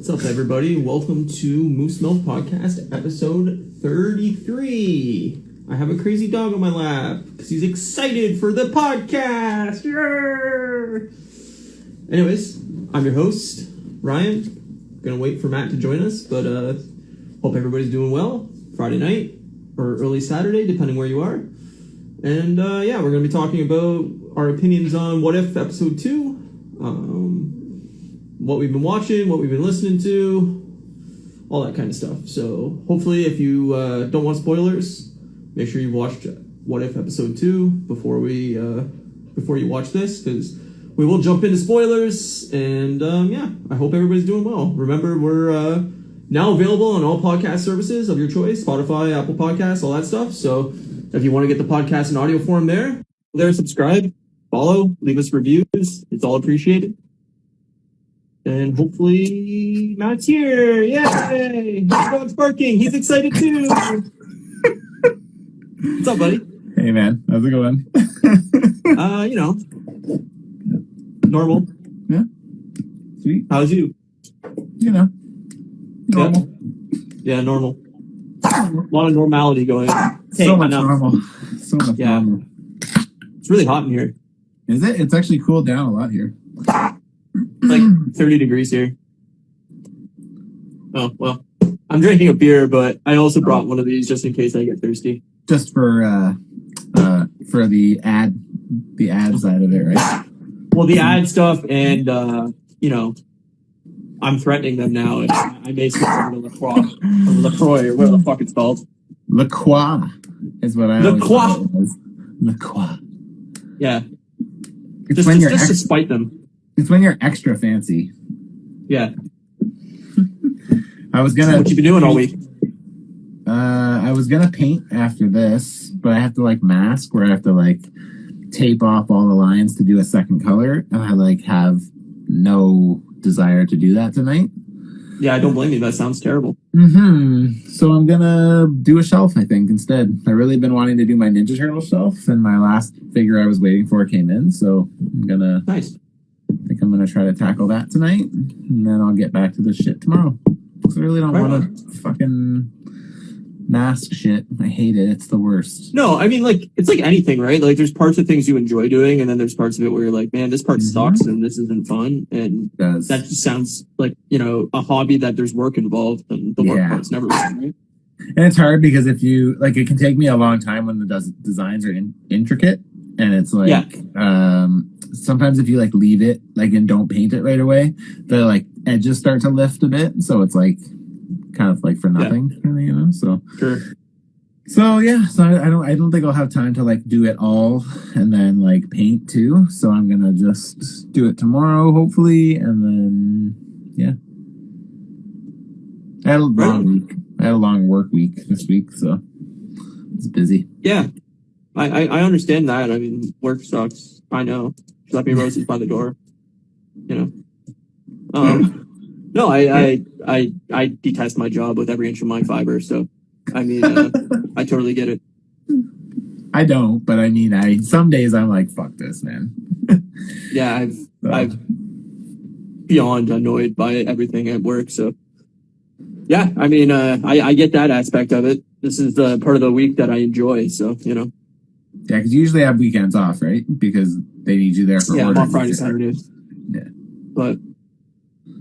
What's up, everybody? Welcome to Moose Milk Podcast, episode 33. I have a crazy dog on my lap because he's excited for the podcast. Yeah! Anyways, I'm your host, Ryan. Gonna wait for Matt to join us, but hope everybody's doing well. Friday night or early Saturday, depending where you are. And yeah, we're gonna be talking about our opinions on What If episode 2. What we've been watching, what we've been listening to, all that kind of stuff. So hopefully if you don't want spoilers, make sure you watched What If episode 2 before you watch this, because we will jump into spoilers. And yeah, I hope everybody's doing well. Remember, we're now available on all podcast services of your choice, Spotify, Apple Podcasts, all that stuff. So if you want to get the podcast in audio form there, subscribe, follow, leave us reviews. It's all appreciated. And hopefully Matt's here. Yay! His dog's barking. He's excited too. What's up, buddy? Hey, man. How's it going? Normal. Yeah. Sweet. How's you? Normal. Yeah, normal. A lot of normality going on. Hey, so much normal. So much normal. It's really hot in here. Is it? It's actually cooled down a lot here. Like 30 degrees here. Oh, well. I'm drinking a beer, but I also brought one of these just in case I get thirsty. Just for the ad side of it, right? Well, the ad stuff and, I'm threatening them now. And I may switch over to LaCroix, or whatever the fuck it's called. LaCroix is what I always thought it was. LaCroix. Yeah. It's just to spite them. It's when you're extra fancy. Yeah. What you been doing all week? I was gonna paint after this, but I have to mask where I have to tape off all the lines to do a second color, and I have no desire to do that tonight. Yeah, I don't blame you. That sounds terrible. So I'm gonna do a shelf, I think, instead. I really been wanting to do my Ninja Turtle shelf, and my last figure I was waiting for came in, so I'm gonna. Nice. I think I'm gonna try to tackle that tonight, and then I'll get back to this shit tomorrow. Because I really don't want to fucking mask shit. I hate it. It's the worst. No, I mean, it's like anything, right? There's parts of things you enjoy doing, and then there's parts of it where you're like, man, this part sucks, and this isn't fun. And that just sounds like, a hobby that there's work involved, and the work part's never fun, right? And it's hard because if you, it can take me a long time when the designs are intricate, and it's sometimes if you leave it, and don't paint it right away, the edges start to lift a bit, so it's kind of for nothing, really, so. Sure. So yeah, so I don't think I'll have time to do it all and then paint too. So I'm gonna just do it tomorrow, hopefully, and then yeah. I had a long week. I had a long work week this week, so it's busy. Yeah, I understand that. I mean, work sucks. I know. She left me roses by the door. No, I detest my job with every inch of my fiber. So, I mean, I totally get it. I don't, but I mean, some days I'm like, fuck this, man. Yeah, I've beyond annoyed by everything at work. So, yeah, I mean, I get that aspect of it. This is the part of the week that I enjoy. So, Yeah, because you usually have weekends off, right? Because they need you there for I'm work. off Friday, Saturdays. Yeah. But,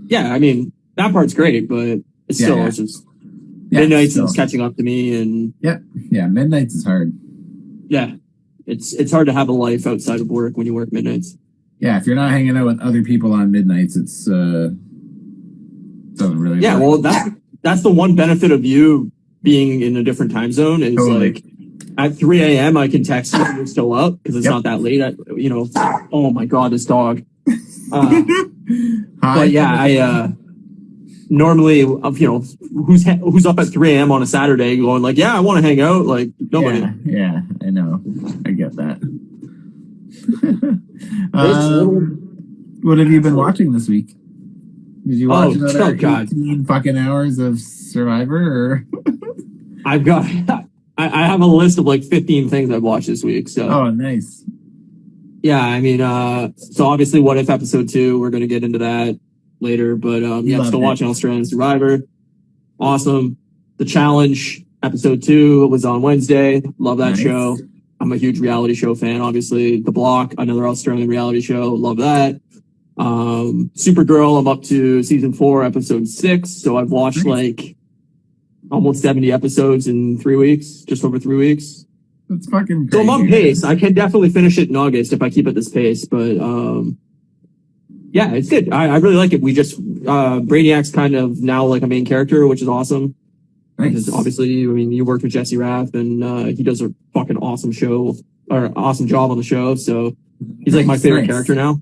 yeah, I mean, that part's great, but it's still it's just midnights is catching up to me. And yeah, midnights is hard. Yeah, it's hard to have a life outside of work when you work midnights. Yeah, if you're not hanging out with other people on midnights, it's doesn't really work. Well, that's the one benefit of you being in a different time zone is at 3 a.m. I can text you if you're still up because it's not that late. Oh my God, this dog. But yeah, I normally, who's up at 3 a.m. on a Saturday going I want to hang out. Nobody. Yeah, I know. I get that. What have you been watching this week? Did you watch another 18 fucking hours of Survivor? Or? I have a list of 15 things I've watched this week. So. Oh, nice. Yeah, I mean, so obviously What If episode 2, we're going to get into that. later. But yeah, I'm still Loved it. watching Australian Survivor. Awesome. The Challenge episode 2 was on Wednesday. Love that Nice. show. I'm a huge reality show fan. Obviously, The Block, another Australian reality show. Love that. Supergirl, I'm up to season 4, episode 6. So I've watched like almost 70 episodes in 3 weeks, just over 3 weeks. That's fucking crazy. So I'm on pace. I can definitely finish it in August if I keep at this pace. But yeah, it's good. I really like it. We just Brainiac's kind of now like a main character, which is awesome. Nice. Because obviously, I mean, you worked with Jesse Rath, and he does a fucking awesome show or awesome job on the show. So he's like my favorite character now.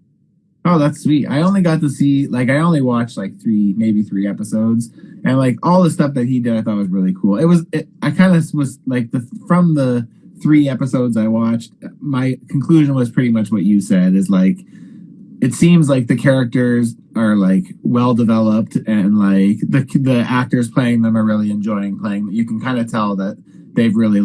Oh, that's sweet. I only got to see, like, I only watched like maybe three episodes, and like all the stuff that he did, I thought was really cool. I kind of was like, from the 3 episodes I watched, my conclusion was pretty much what you said, is like, it seems like the characters are like well developed, and like the actors playing them are really enjoying playing. You can kind of tell that they've really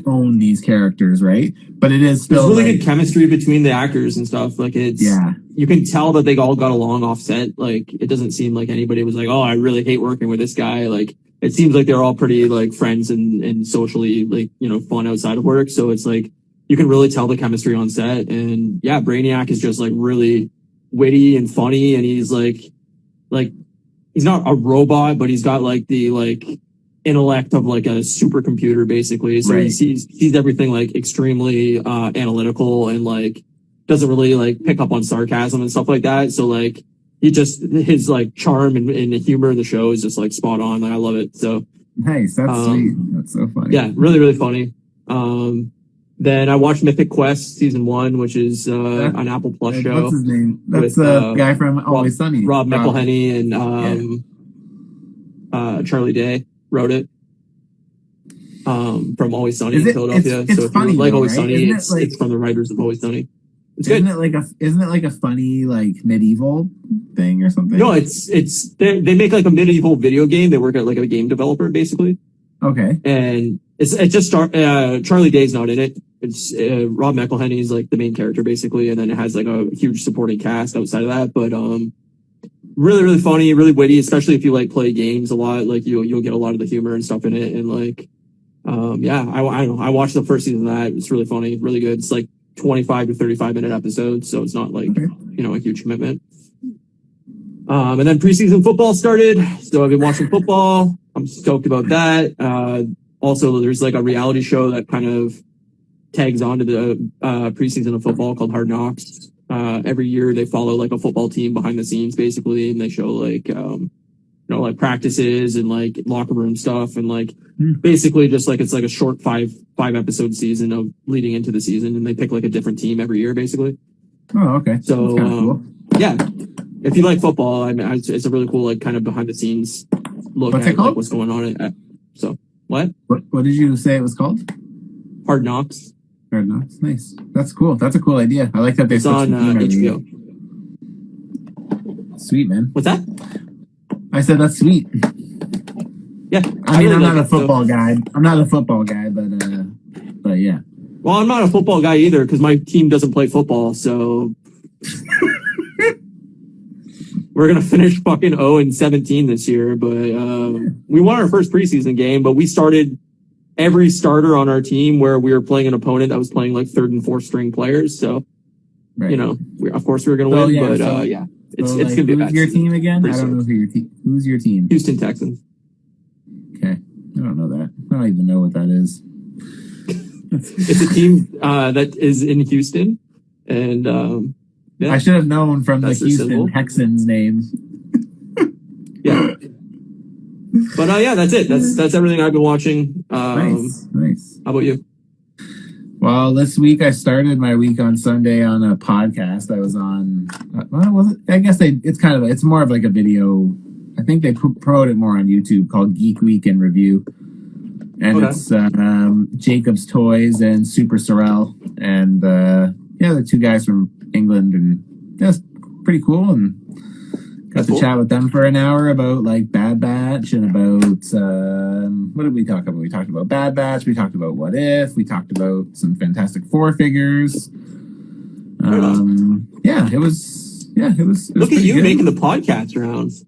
owned these characters, right? But it is still there's really good chemistry between the actors and stuff. Like you can tell that they all got along off set. Like it doesn't seem like anybody was like, oh, I really hate working with this guy. Like it seems like they're all pretty like friends and socially like, you know, fun outside of work. So it's like you can really tell the chemistry on set. And yeah, Brainiac is just like really witty and funny, and he's like he's not a robot, but he's got like the like intellect of like a supercomputer basically. So he sees everything like extremely analytical, and like doesn't really like pick up on sarcasm and stuff like that. So like his like charm and humor in the show is just like spot on. Like I love it. So nice. That's sweet. That's so funny. Yeah, really, really funny. Then I watched Mythic Quest season 1, which is an Apple Plus show. What's his name? That's the guy from Always Sunny. Rob McElhenney and Charlie Day wrote it. From Always Sunny in Philadelphia. It's funny, like though, Always right? Sunny, it's from the writers of Always Sunny. It's isn't good. Isn't it like a funny like medieval thing or something? No, they make like a medieval video game. They work at like a game developer basically. Okay. And it just Charlie Day's not in it. It's Rob McElhenney's like the main character basically, and then it has like a huge supporting cast outside of that. But really, really funny, really witty, especially if you like play games a lot. Like you'll get a lot of the humor and stuff in it. And like yeah, I don't know. I watched the first season of that. It's really funny, really good. It's like 25 to 35 minute episodes, so it's not like you know, a huge commitment. And then preseason football started, so I've been watching football. I'm stoked about that. Also, there's like a reality show that kind of tags onto the preseason of football called Hard Knocks. Every year they follow like a football team behind the scenes basically, and they show like you know, like practices and like locker room stuff, and like basically just like it's like a short five episode season of leading into the season, and they pick like a different team every year basically. Oh, okay. So cool. Yeah, if you like football, I mean, it's a really cool like kind of behind the scenes look at like what's going on. So what did you say it was called? Hard Knocks. Hard Knocks. Nice. That's cool. That's a cool idea. I like that they it's on HBO. Sweet, man. What's that? I said that's sweet. Yeah, I mean, I'm not a football guy. I'm not a football guy, but yeah. Well, I'm not a football guy either because my team doesn't play football, so we're gonna finish fucking 0-17 this year. But we won our first preseason game, but we started every starter on our team where we were playing an opponent that was playing like 3rd and 4th string players. So you know, of course we were gonna win, but yeah. It's gonna be a bad Who's your team again? I Pretty don't know who's your team. Houston Texans. Okay, I don't know that. I don't even know what that is. It's a team that is in Houston, and yeah, I should have known from the Houston symbol. Texans name. Yeah, but yeah, that's it. That's everything I've been watching. Nice. How about you? Well, this week I started my week on Sunday on a podcast. I was on. I guess it's more of like a video. I think they promote it more on YouTube, called Geek Week in Review, and it's Jacob's Toys and Super Sorrel, and the 2 guys from England, and that's pretty cool. And got to chat with them for an hour about like Bad Batch and about what did we talk about? We talked about Bad Batch. We talked about What If. We talked about some Fantastic Four figures. Yeah, it was yeah, it was Look at pretty you good. making the podcast rounds.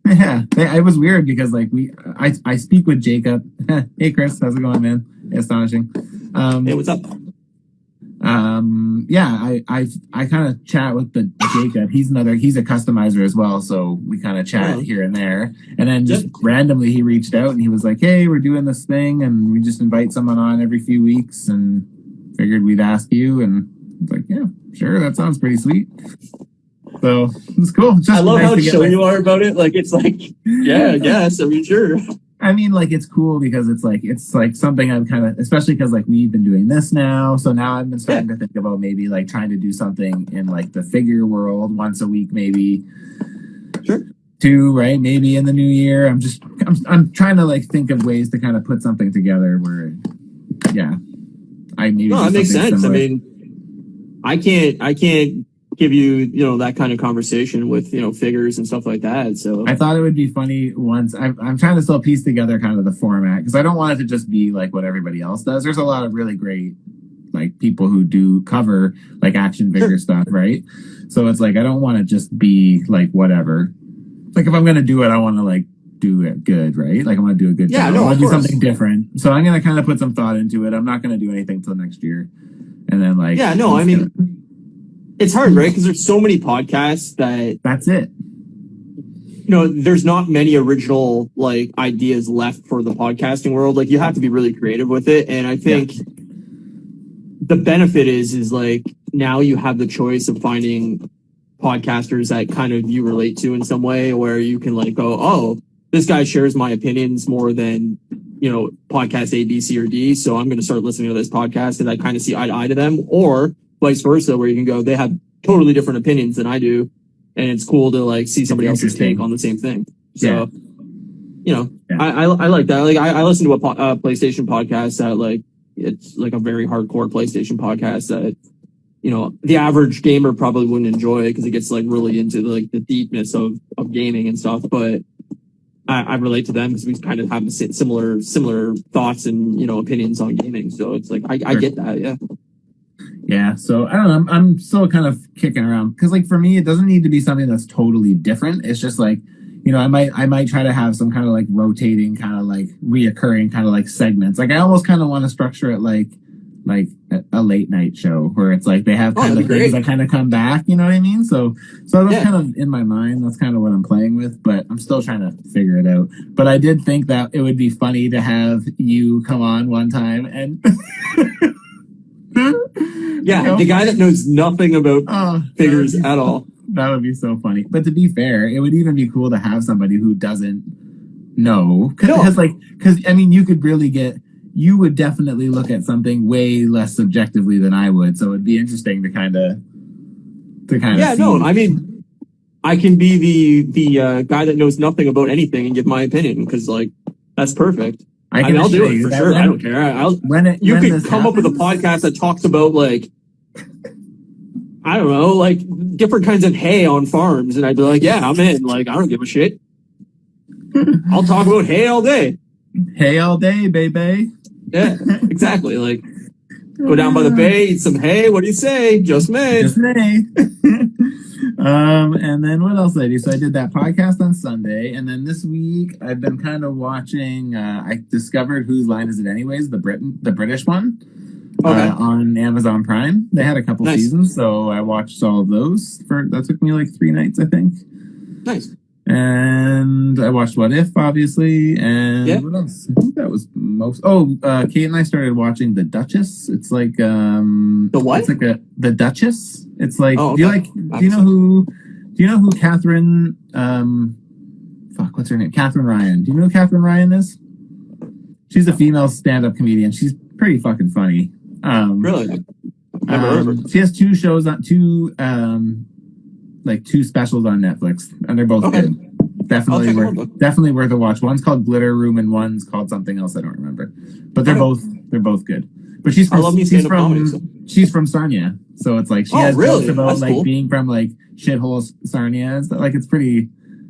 Yeah, it was weird because like I speak with Jacob. Hey Chris, how's it going, man? Astonishing. Hey, what's up? Yeah, I kind of chat with the Jacob. He's a customizer as well, so we kind of chat here and there. And then just randomly he reached out and he was like, "Hey, we're doing this thing, and we just invite someone on every few weeks, and figured we'd ask you." And I was like, "Yeah, sure, that sounds pretty sweet." So it's cool. Just I love how chill you are about it. Like it's like, yeah, yes, I mean, sure. I mean, like it's cool because it's like something I'm kind of, especially because like we've been doing this now. So now I've been starting to think about maybe like trying to do something in like the figure world once a week, maybe. Sure. Two, right? Maybe in the new year. I'm trying to like think of ways to kind of put something together where, yeah, I maybe. No, that makes sense. Similar. I mean, I can't give you that kind of conversation with figures and stuff like that. So I thought it would be funny once. I'm trying to still piece together kind of the format because I don't want it to just be like what everybody else does. There's a lot of really great like people who do cover like action figure stuff, right? So it's like I don't want to just be like whatever. Like if I'm gonna do it, I want to like do it good, right? Like I want to do a good job. I want to do something different. So I'm gonna kind of put some thought into it. I'm not gonna do anything till next year, and then like I mean. It's hard, right? Because there's so many podcasts that's it. There's not many original like ideas left for the podcasting world. Like you have to be really creative with it. And I think the benefit is like now you have the choice of finding podcasters that kind of you relate to in some way where you can like go, oh, this guy shares my opinions more than, podcast A, B, C, or D. So I'm going to start listening to this podcast and I kind of see eye to eye to them, or vice versa, where you can go, they have totally different opinions than I do. And it's cool to like see somebody else's take on the same thing. So, I like that. Like I listen to a PlayStation podcast that like, it's like a very hardcore PlayStation podcast that, the average gamer probably wouldn't enjoy because it gets like really into like the deepness of gaming and stuff. But I relate to them because we kind of have similar thoughts and, opinions on gaming. So it's like, I get that. Yeah. Yeah, so I don't know. I'm still kind of kicking around because, like, for me, it doesn't need to be something that's totally different. It's just like, I might try to have some kind of like rotating, kind of like reoccurring, kind of like segments. Like, I almost kind of want to structure it like a late night show where it's like they have kind of things that kind of come back. You know what I mean? So that's kind of in my mind. That's kind of what I'm playing with, but I'm still trying to figure it out. But I did think that it would be funny to have you come on one time and. Yeah, the guy that knows nothing about figures at all. That would be so funny. But to be fair, it would even be cool to have somebody who doesn't know. Because I mean, you would definitely look at something way less subjectively than I would. So it'd be interesting to kind of yeah, see. No, I mean, I can be the guy that knows nothing about anything and give my opinion because like that's perfect. I'll do it for sure. I don't care. You could come up with a podcast that talks about like, I don't know, like different kinds of hay on farms. And I'd be like, yeah, I'm in. Like, I don't give a shit. I'll talk about hay all day. Hay all day, baby. Yeah, exactly. Like, go down by the bay, eat some hay. What do you say? Just me. Just me. And then what else did I do? So I did that podcast on Sunday, and then this week I've been kind of watching. I discovered Whose Line Is It Anyways? The British one on Amazon Prime. They had a couple seasons, so I watched all of those. That took me like 3 nights, I think. Nice. And I watched What If, obviously, and what else? I think that was most. Oh, Kate and I started watching The Duchess. It's like the what? It's like The Duchess. It's like do you know who Catherine what's her name? Catherine Ryan. Do you know who Catherine Ryan is? She's a female stand-up comedian. She's pretty fucking funny. Really? Never heard of her. She has 2 shows on 2 specials on Netflix, and they're both good. Definitely worth a watch. One's called Glitter Room, and one's called something else I don't remember. But they're both good. But she's from Sarnia, so it's like she has jokes about like being from like shithole Sarnia. Like it's pretty.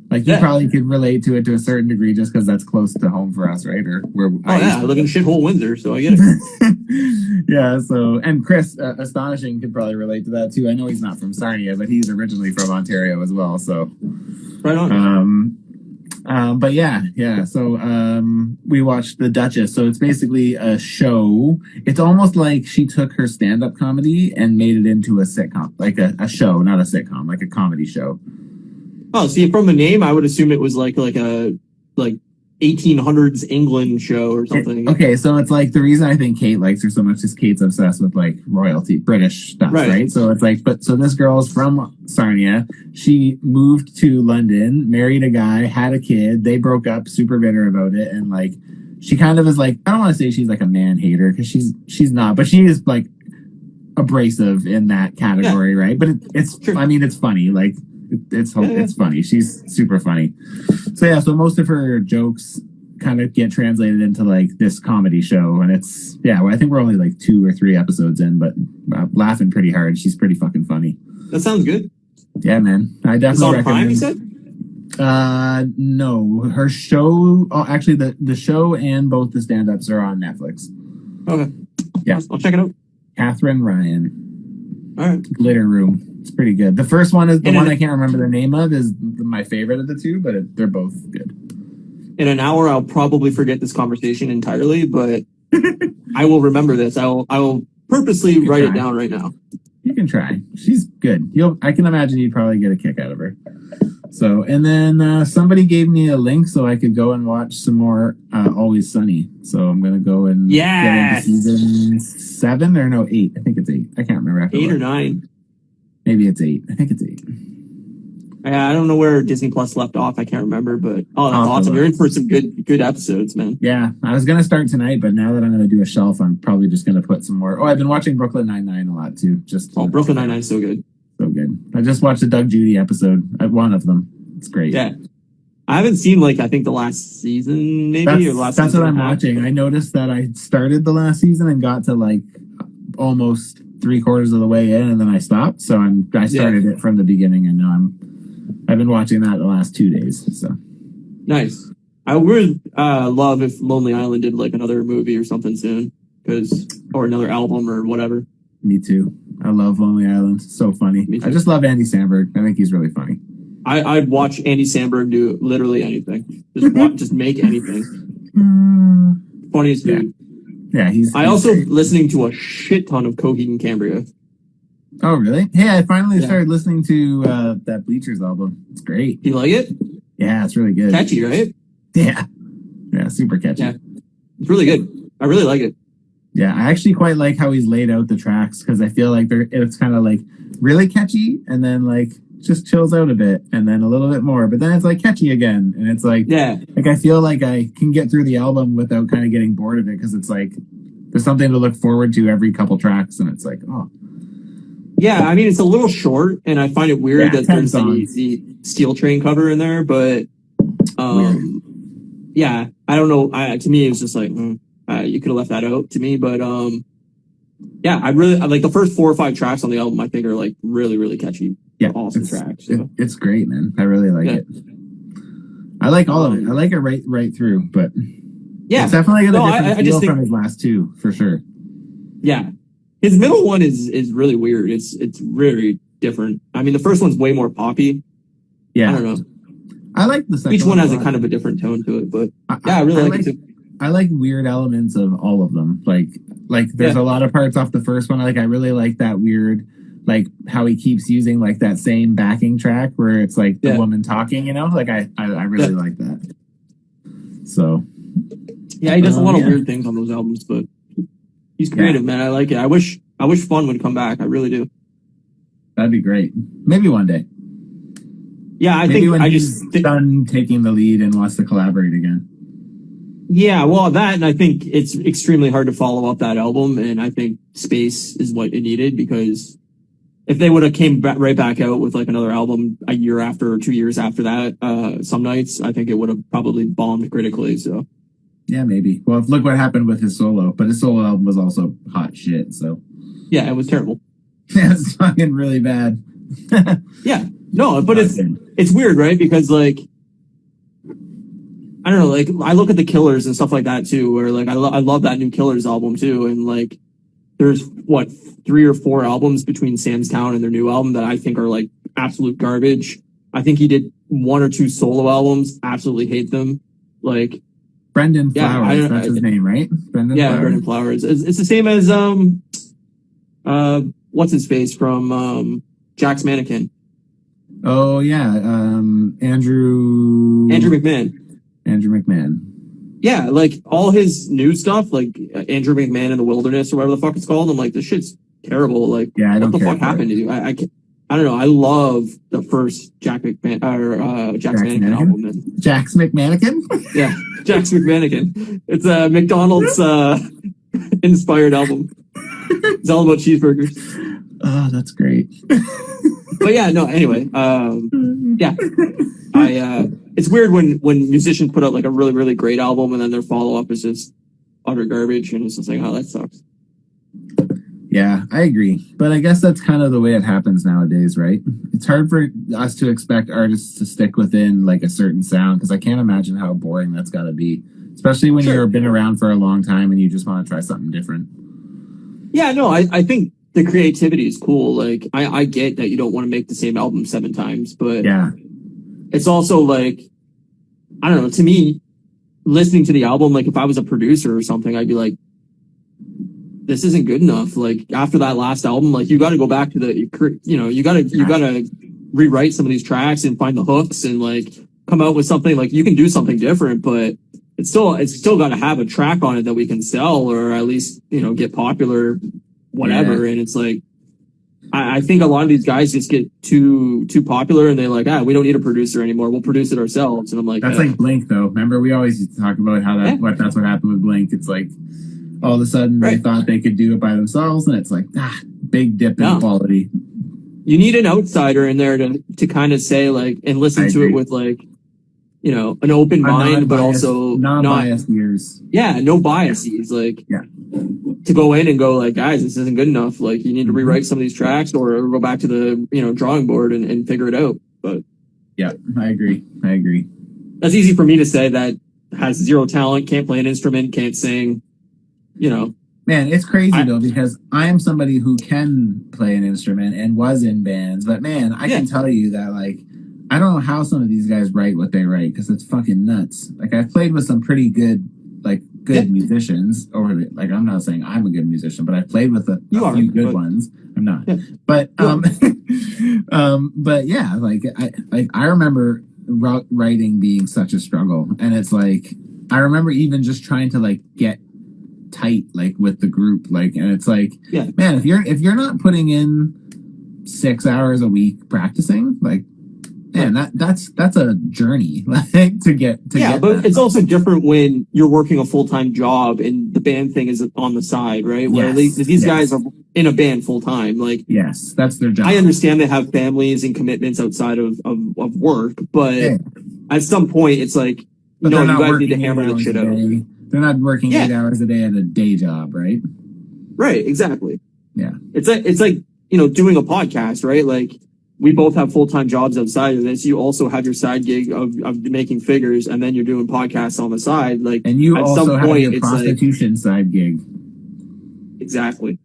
Like you probably could relate to it to a certain degree just because that's close to home for us, right? Or where I live in shithole Windsor, so I get it. Yeah, so, and Chris, Astonishing could probably relate to that too. I know he's not from Sarnia, but he's originally from Ontario as well, so. Right on. But yeah. So we watched The Duchess. So it's basically a show. It's almost like she took her stand-up comedy and made it into a sitcom, like a show, not a sitcom, like a comedy show. Oh, see, from the name, I would assume it was like a 1800s England show or something. Okay, so it's like the reason I think Kate likes her so much is Kate's obsessed with like royalty, British stuff, right? So it's like, so this girl's from Sarnia. She moved to London, married a guy, had a kid. They broke up, super bitter about it, and like she kind of is like, I don't want to say she's like a man hater because she's not, but she is like abrasive in that category, right? But it's I mean, it's funny, like. It's funny. She's super funny. So yeah, so most of her jokes kind of get translated into like this comedy show, and it's I think we're only like 2 or 3 episodes in, but laughing pretty hard. She's pretty fucking funny. That sounds good. Yeah, man. I definitely recommend. Prime, you said? No, her show. Oh, actually, the show and both the stand-ups are on Netflix. Okay. Yeah, I'll check it out. Catherine Ryan. All right. Glitter Room. It's pretty good. The first one is the one I can't remember the name of, is my favorite of the two, but they're both good. In an hour, I'll probably forget this conversation entirely, but I will remember this. I will purposely write it down right now. You can try. She's good. I can imagine you'd probably get a kick out of her. So, and then somebody gave me a link so I could go and watch some more Always Sunny. So I'm going to go and get into season 7 or no, 8. I think it's 8. I can't remember. 8 or 9. Maybe it's 8. I think it's 8. I don't know where Disney Plus left off. I can't remember, but that's awesome. You're in for some good episodes, man. Yeah, I was going to start tonight, but now that I'm going to do a shelf, I'm probably just going to put some more. Oh, I've been watching Brooklyn Nine-Nine a lot too. Brooklyn Nine-Nine is so good. So good. I just watched the Doug Judy episode. One of them. It's great. Yeah. I haven't seen I think the last season maybe That's what I'm watching. I noticed that I started the last season and got to like almost 3/4 of the way in, and then I stopped. So I started it from the beginning, and now I've been watching that the last 2 days. So nice. I would love if Lonely Island did like another movie or something soon, or another album or whatever. Me too. I love Lonely Island. It's so funny. I just love Andy Samberg. I think he's really funny. I'd watch Andy Samberg do literally anything. Just make anything. Funniest dude. Yeah, he's also great. Listening to a shit ton of Coheed and Cambria. Oh, really? Hey, I finally started listening to that Bleachers album. It's great. You like it? Yeah, it's really good. Catchy, right? Yeah, super catchy. Yeah, it's really good. I really like it. Yeah, I actually quite like how he's laid out the tracks, because I feel like it's kind of like really catchy, and then like just chills out a bit, and then a little bit more, but then it's like catchy again, and it's like like I feel like I can get through the album without kind of getting bored of it, because it's like there's something to look forward to every couple tracks, and it's like yeah, I mean it's a little short, and I find it weird that there's the Steel Train cover in there, but yeah, I don't know. To me, it was just like you could have left that out to me, but yeah, I like the first 4 or 5 tracks on the album. I think are like really, really catchy. Yeah, awesome tracks. So. It's great, man. I really like it. I like all of it. I like it right through, but it's definitely a different feel from his last 2 for sure. Yeah, his middle one is really weird. It's very different. I mean, the first one's way more poppy. Yeah, I don't know. I like the second. Each one has a kind of a different tone to it, but I really like it too. I like weird elements of all of them. Like there's a lot of parts off the first one. Like I really like that weird, like how he keeps using like that same backing track where it's like the woman talking, you know? Like I really like that. So yeah, he does a lot of weird things on those albums, but he's creative, man. I like it. I wish Fun would come back. I really do. That'd be great. Maybe one day. Yeah, Maybe when he's done taking the lead and wants to collaborate again. Yeah, well, that, and I think it's extremely hard to follow up that album, and I think space is what it needed, because if they would have came right back out with like another album a year after or 2 years after that, Some Nights, I think it would have probably bombed critically. So yeah, maybe. Well, look what happened with his solo, but his solo album was also hot shit. So yeah, it was terrible. Yeah, it's fucking really bad. Yeah, no, but it's weird, right? Because like, I don't know, like I look at the Killers and stuff like that too, where like I love that new Killers album too, and like there's what 3 or 4 albums between Sam's Town and their new album that I think are like absolute garbage. I think he did 1 or 2 solo albums. Absolutely hate them. Like Brendan Flowers, that's his name, right? Brendan Flowers. It's the same as what's his face from Jack's Mannequin. Oh yeah, Andrew McMahon. Yeah, like all his new stuff, like Andrew McMahon in the Wilderness or whatever the fuck it's called. I'm like, this shit's terrible. Like, yeah, what the fuck happened to you? I don't know. I love the first Jack's Mannequin album. Jack's McMannequin? Yeah, Jack's McMannequin. It's a McDonald's inspired album. It's all about cheeseburgers. Oh, that's great. But yeah, no. Anyway, yeah, it's weird when musicians put out like a really really great album and then their follow up is just utter garbage and it's just like, oh, that sucks. Yeah, I agree. But I guess that's kind of the way it happens nowadays, right? It's hard for us to expect artists to stick within like a certain sound because I can't imagine how boring that's got to be, especially when you've been around for a long time and you just want to try something different. Yeah, no, I think the creativity is cool. Like, I get that you don't want to make the same album 7 times, but yeah, it's also like, I don't know, to me, listening to the album, like if I was a producer or something, I'd be like, this isn't good enough. Like after that last album, like you got to go back to you got to rewrite some of these tracks and find the hooks and like come out with something. Like you can do something different, but it's still got to have a track on it that we can sell or at least, get popular, whatever. Yeah. And it's like, I think a lot of these guys just get too popular and they're like, we don't need a producer anymore. We'll produce it ourselves. And I'm like, that's like Blink though. Remember we always used to talk about how that's what happened with Blink. It's like, all of a sudden they thought they could do it by themselves and it's like, big dip in quality. You need an outsider in there to kind of say like, and listen to it with like, an open mind, but also non-biased ears. Yeah, no biases. Like, to go in and go like, guys, this isn't good enough. Like, you need to rewrite some of these tracks or go back to the, drawing board and figure it out. But yeah, I agree. That's easy for me to say that has zero talent, can't play an instrument, can't sing. Man, it's crazy though, because I am somebody who can play an instrument and was in bands, but man, I can tell you that like, I don't know how some of these guys write what they write because it's fucking nuts. Like I've played with some pretty good musicians over like, I'm not saying I'm a good musician, but I've played with a few good ones. I'm not, but, but yeah, like I remember writing being such a struggle and it's like, I remember even just trying to like get tight like with the group like and it's like man if you're not putting in 6 hours a week practicing like man that's a journey like to get but it's also different when you're working a full-time job and the band thing is on the side, right? Where at least these guys are in a band full-time, like that's their job. I understand they have families and commitments outside of work, but at some point it's like you guys need to hammer the shit out. They're not working 8 hours a day at a day job, right? Right, exactly. Yeah. It's like, doing a podcast, right? Like we both have full-time jobs outside of this. You also have your side gig of making figures and then you're doing podcasts on the side. Like, and you also have your prostitution side gig. Exactly.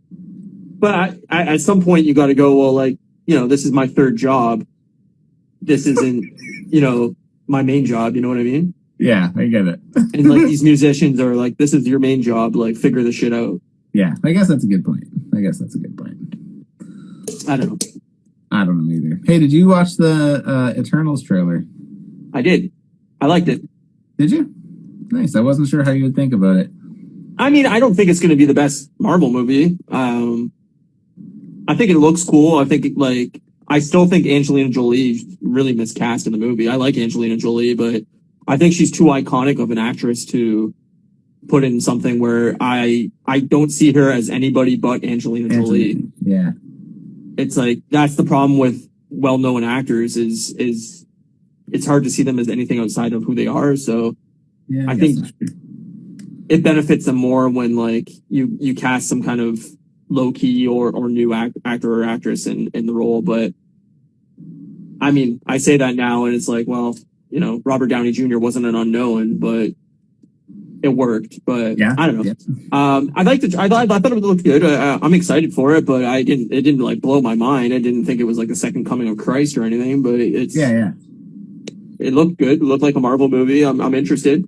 But at some point you got to go, well, like, this is my third job. This isn't, my main job. You know what I mean? Yeah, I get it. And like these musicians are like, this is your main job, like figure the shit out. Yeah, I guess that's a good point. I don't know either. Hey, did you watch the Eternals trailer? I did. I liked it. Did you? Nice. I wasn't sure how you would think about it. I mean, I don't think it's going to be the best Marvel movie. I think it looks cool. I still think Angelina Jolie really miscast in the movie. I like Angelina Jolie, but I think she's too iconic of an actress to put in something where I don't see her as anybody but Angelina Jolie. Yeah. It's like, that's the problem with well-known actors is it's hard to see them as anything outside of who they are. So I think it benefits them more when like you cast some kind of low-key or new actor or actress in the role. But I mean, I say that now and it's like, well, Robert Downey Jr. wasn't an unknown, but it worked, but Yeah, I don't know. yeah. I thought it looked good. I'm excited for it, but it didn't like blow my mind. I didn't think it was like the second coming of Christ or anything, but Yeah. it looked good. It looked like a Marvel movie. I'm interested.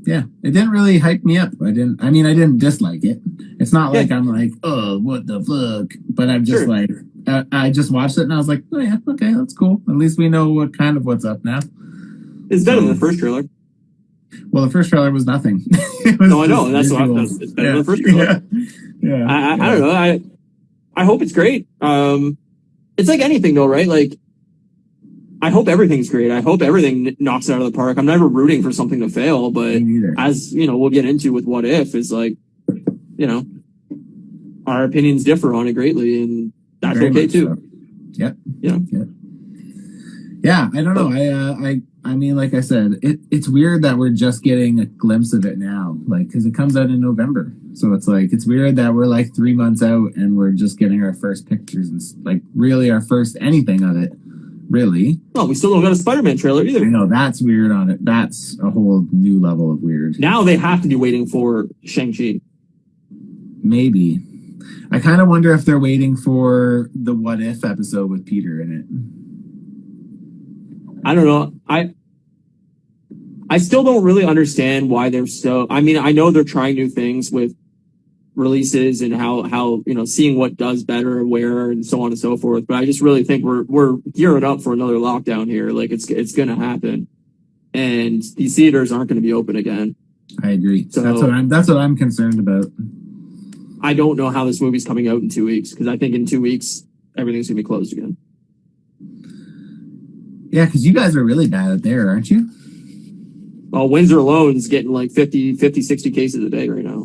Yeah, it didn't really hype me up. I didn't dislike it. It's not like I'm like, oh, what the fuck? But I'm just like, I just watched it and I was like, oh yeah, okay, that's cool. At least we know what's up now. It's better than the first trailer. Well, the first trailer was nothing. No, I know. That's what it's better than the first trailer. Yeah. I don't know. I hope it's great. It's like anything though, right? Like, I hope everything's great. I hope everything knocks it out of the park. I'm never rooting for something to fail, but as you know, we'll get into with What If is like, you know, our opinions differ on it greatly, and that's very okay too. So. Yep. Yeah. Yeah. I don't know. I mean, like I said, it's weird that we're just getting a glimpse of it now, like, because it comes out in November. So it's like, it's weird that we're like 3 months out and we're just getting our first pictures and like really our first anything of it. Really? Oh, we still don't got a Spider-Man trailer either. I know, that's weird on it. That's a whole new level of weird. Now they have to be waiting for Shang-Chi. Maybe. I kind of wonder if they're waiting for the What If episode with Peter in it. I don't know. I still don't really understand why they're so. I mean, I know they're trying new things with releases and how you know, seeing what does better where and so on and so forth. But I just really think we're gearing up for another lockdown here. Like it's gonna happen, and these theaters aren't going to be open again. I agree. So that's what I'm concerned about. I don't know how this movie's coming out in 2 weeks, because I think in 2 weeks everything's gonna be closed again. Yeah, because you guys are really bad at there, aren't you? Well, Windsor alone is getting like 50, 60 cases a day right now.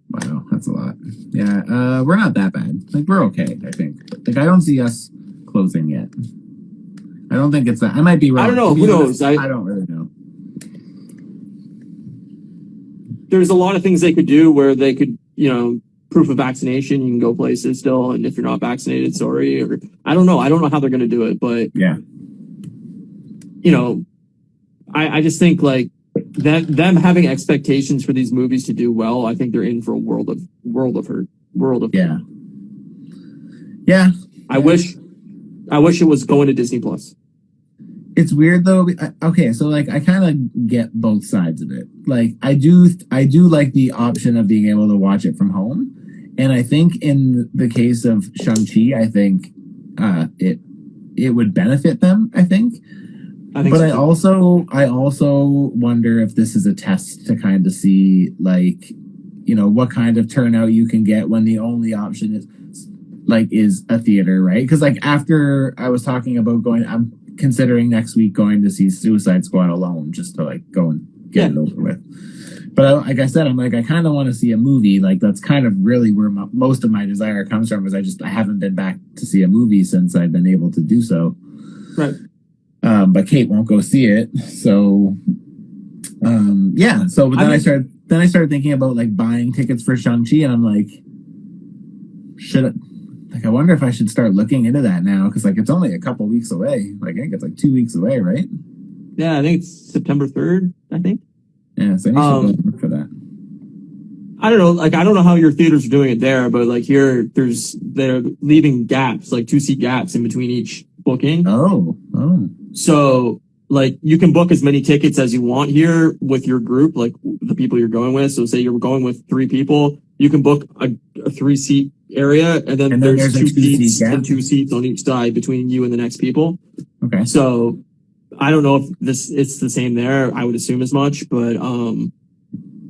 Wow, that's a lot. Yeah, we're not that bad. Like, we're okay, I think. Like, I don't see us closing yet. I don't think it's that. I might be wrong. I don't know. Who knows? I don't really know. There's a lot of things they could do where they could, you know, proof of vaccination, you can go places still, and if you're not vaccinated, sorry. Or I don't know how they're going to do it, but yeah, you know, I just think like that them having expectations for these movies to do well, I think they're in for a world of hurt. Yeah. I wish it was going to Disney Plus. It's weird though. Okay, so like I kind of get both sides of it. Like I do like the option of being able to watch it from home, and I think in the case of Shang-Chi, I think it would benefit them. I think but so. I also wonder if this is a test to kind of see, like, you know, what kind of turnout you can get when the only option is a theater, right? Because like after I was talking about going, I'm considering next week going to see Suicide Squad alone, just to like go and get it over with. But like I said, I'm like, I kind of want to see a movie. Like that's kind of really where most of my desire comes from, is I haven't been back to see a movie since I've been able to do so. Right. But Kate won't go see it, so yeah. So but then I started thinking about like buying tickets for Shang-Chi, and I'm like, I wonder if I should start looking into that now, because like it's only a couple weeks away. Like I think it's like 2 weeks away, right? Yeah, I think it's September 3rd. I think. Yeah, so I need to look for that. I don't know. Like I don't know how your theaters are doing it there, but like here, they're leaving gaps, like 2-seat gaps in between each booking. Oh. So, like, you can book as many tickets as you want here with your group, like the people you're going with. So, say you're going with 3 people, you can book a 3-seat area, and then there's 2 seats and 2 seats on each side between you and the next people. Okay. So, I don't know if it's the same there. I would assume as much, but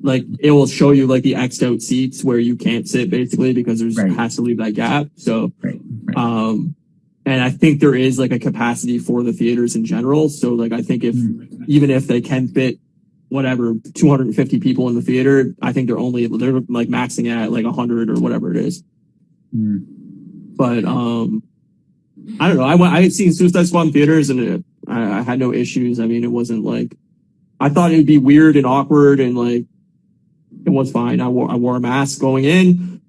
like it will show you like the X'd out seats where you can't sit basically because has to leave that gap. So, and I think there is like a capacity for the theaters in general. So like, I think even if they can fit whatever 250 people in the theater, I think they're like maxing at like 100 or whatever it is. But I don't know. I had seen Suicide Squad in theaters, and I had no issues. I mean, it wasn't like, I thought it'd be weird and awkward, and like it was fine. I wore a mask going in,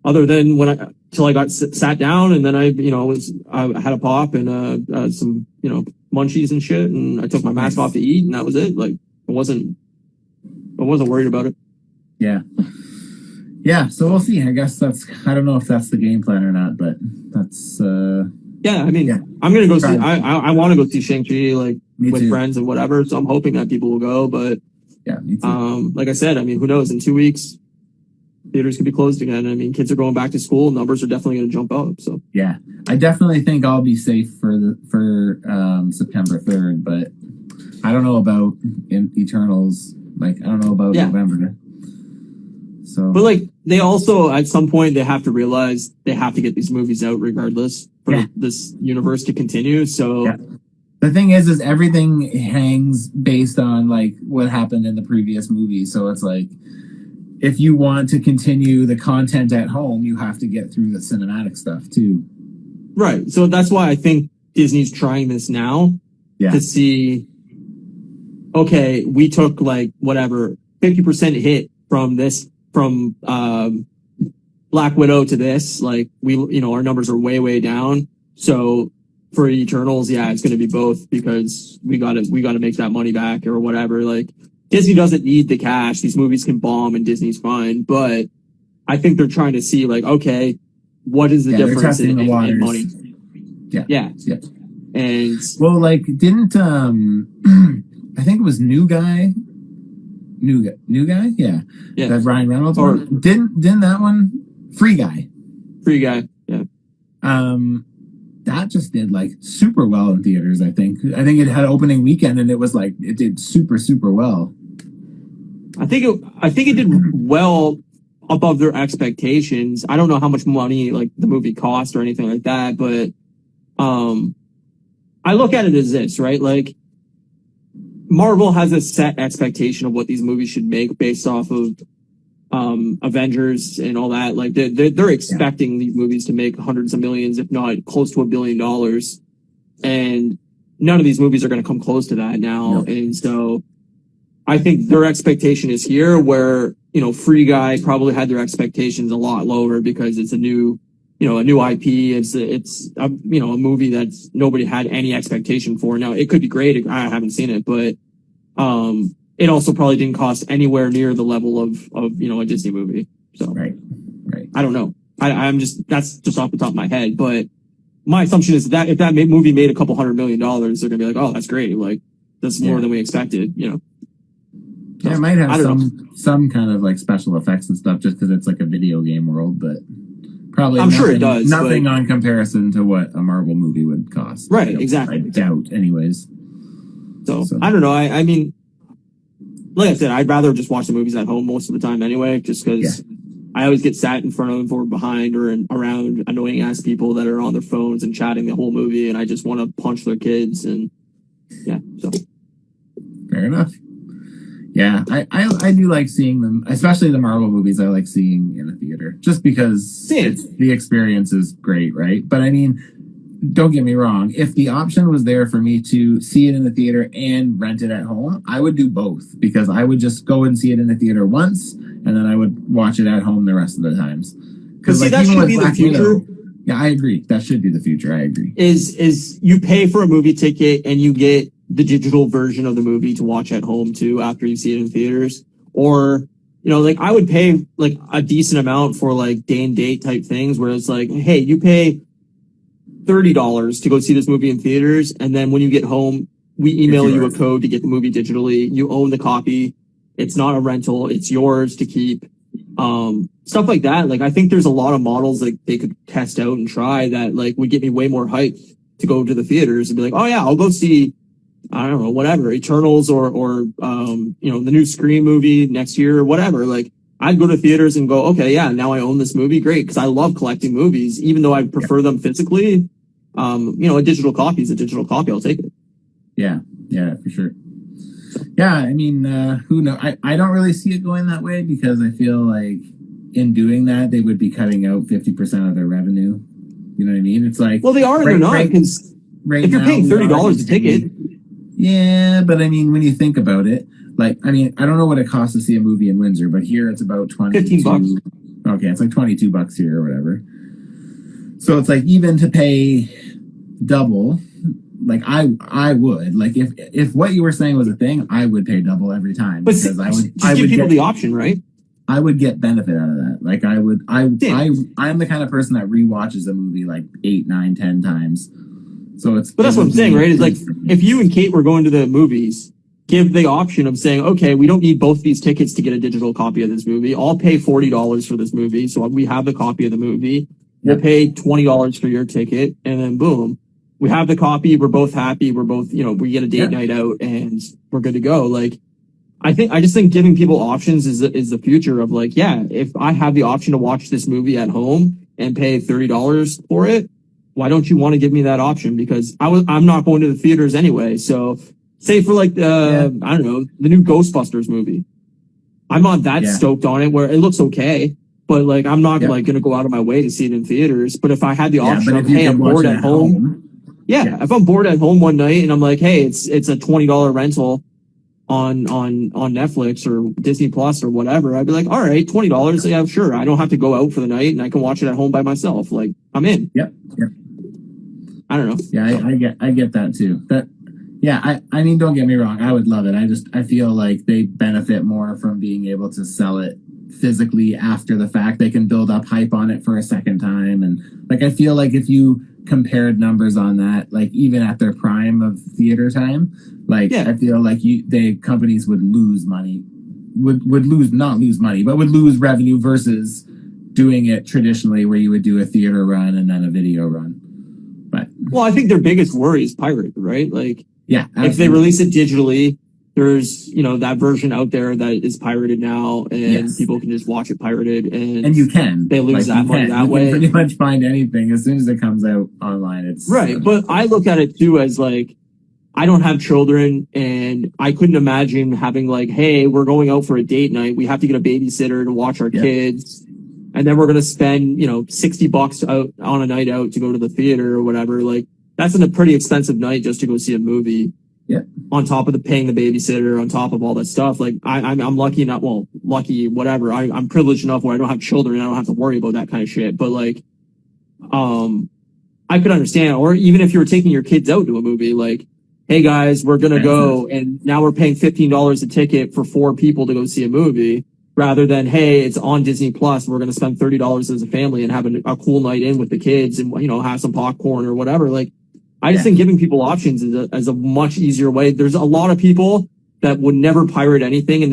other than till I got sat down, and then I had a pop and some munchies and shit, and I took my mask off to eat, and that was it. Like it wasn't I wasn't worried about it. Yeah, so we'll see. I guess I don't know if that's the game plan or not, but that's yeah, I mean, yeah. I'm gonna go see. I want to go see Shang-Chi like with friends and whatever. So I'm hoping that people will go. But yeah, me too. Like I said, I mean, who knows? In 2 weeks, theaters could be closed again. I mean, kids are going back to school. Numbers are definitely going to jump up. So yeah, I definitely think I'll be safe for September 3rd, but I don't know about Eternals. Like, I don't know about November. So, but like, they also at some point they have to realize they have to get these movies out regardless for this universe to continue. So the thing is everything hangs based on like what happened in the previous movie. So it's like, if you want to continue the content at home, you have to get through the cinematic stuff too. Right. So that's why I think Disney's trying this now to see, okay, we took like whatever 50% hit from this. From Black Widow to this, like our numbers are way down. So for Eternals, it's going to be both because we got to make that money back or whatever. Like Disney doesn't need the cash; these movies can bomb and Disney's fine. But I think they're trying to see like, okay, what is the difference in money? Yeah. And well, like didn't I think it was New Guy, yeah. That Ryan Reynolds one. Didn't that one Free Guy, yeah. That just did like super well in theaters. I think it had opening weekend and it was like it did super well. I think it did well above their expectations. I don't know how much money like the movie cost or anything like that, but I look at it as this, right? Like, Marvel has a set expectation of what these movies should make based off of Avengers and all that. Like they're expecting these movies to make hundreds of millions, if not close to $1 billion. And none of these movies are going to come close to that now. No. And so I think their expectation is here where, Free Guy probably had their expectations a lot lower because it's a new IP. It's a movie that nobody had any expectation for. Now it could be great. I haven't seen it, but, it also probably didn't cost anywhere near the level of a Disney movie. So right. I don't know. That's just off the top of my head, but my assumption is that if that movie made a couple $100 million, they're gonna be like, oh, that's great. Like that's more than we expected, So, it might have some kind of like special effects and stuff just because it's like a video game world, but probably I'm sure it does. Nothing on comparison to what a Marvel movie would cost. Right, exactly. I doubt, anyways. So I don't know. I mean, like I said, I'd rather just watch the movies at home most of the time anyway, just because I always get sat in front of or behind or around annoying ass people that are on their phones and chatting the whole movie, and I just want to punch their kids and so. Fair enough. Yeah, I do like seeing them, especially the Marvel movies. I like seeing in a theater just because the experience is great, right? But I mean, don't get me wrong. If the option was there for me to see it in the theater and rent it at home, I would do both because I would just go and see it in the theater once, and then I would watch it at home the rest of the times. Because that should be the future. Yeah, I agree. That should be the future. I agree. Is you pay for a movie ticket and you get the digital version of the movie to watch at home too after you see it in theaters, or like I would pay like a decent amount for like day and date type things where it's like, hey, you pay $30 to go see this movie in theaters, and then when you get home, we email you a code to get the movie digitally. You own the copy. It's not a rental. It's yours to keep. Stuff like that. Like I think there's a lot of models that they could test out and try that like would get me way more hyped to go to the theaters and be like, oh yeah, I'll go see, I don't know, whatever, Eternals or the new Scream movie next year or whatever. Like I'd go to theaters and go, okay, yeah, now I own this movie. Great. Cause I love collecting movies, even though I prefer them physically. A digital copy is a digital copy. I'll take it. Yeah. Yeah, for sure. Yeah. I mean, who knows? I don't really see it going that way because I feel like in doing that, they would be cutting out 50% of their revenue. You know what I mean? It's like, well, they are and they're not because if you're paying $30 a ticket. Yeah. But I mean, when you think about it, like, I mean, I don't know what it costs to see a movie in Windsor, but here it's about $15. Okay, it's like $22 here or whatever. So it's like even to pay double, like I would like if what you were saying was a thing, I would pay double every time But because just give people the option, right? I would get benefit out of that. Like I'm the kind of person that rewatches a movie like 8, 9, 10 times. So but that's what I'm saying, right? It's like if you and Kate were going to the movies, give the option of saying, okay, we don't need both these tickets to get a digital copy of this movie. I'll pay $40 for this movie, so we have the copy of the movie. We'll pay $20 for your ticket, and then boom, we have the copy. We're both happy. We're both, we get a date night out, and we're good to go. Like, I just think giving people options is the future of like, yeah, if I have the option to watch this movie at home and pay $30 for it, why don't you want to give me that option? Because I'm not going to the theaters anyway. So say for like, I don't know, the new Ghostbusters movie. I'm not that stoked on it where it looks okay, but like, I'm not like going to go out of my way to see it in theaters. But if I had the option of, hey, I'm bored at home. If I'm bored at home one night and I'm like, hey, it's a $20 rental on Netflix or Disney Plus or whatever, I'd be like, all right, $20. Yeah, sure. I don't have to go out for the night and I can watch it at home by myself. Like, I'm in. Yep. I don't know. Yeah, I get that too. I mean, don't get me wrong. I would love it. I feel like they benefit more from being able to sell it physically after the fact. They can build up hype on it for a second time. And like, I feel like if you compared numbers on that, like even at their prime of theater time, like I feel like companies would lose money, would not lose money, but would lose revenue versus doing it traditionally where you would do a theater run and then a video run. But well, I think their biggest worry is pirated, right? Like, absolutely. If they release it digitally, there's that version out there that is pirated now, and people can just watch it pirated, and you can they lose that money that way. You can pretty much find anything as soon as it comes out online. It's right, but I look at it too as like, I don't have children, and I couldn't imagine having like, hey, we're going out for a date night. We have to get a babysitter to watch our kids. And then we're going to spend, $60 out on a night out to go to the theater or whatever. Like, that's a pretty expensive night just to go see a movie. Yeah. On top of paying the babysitter, on top of all that stuff. Like, I'm lucky lucky, whatever. I'm privileged enough where I don't have children and I don't have to worry about that kind of shit. But like, I could understand, or even if you were taking your kids out to a movie, like, hey guys, we're going to go, and now we're paying $15 a ticket for 4 people to go see a movie. Rather than, hey, it's on Disney Plus, we're going to spend $30 as a family and have a cool night in with the kids and, have some popcorn or whatever. Like, I just think giving people options is a much easier way. There's a lot of people that would never pirate anything and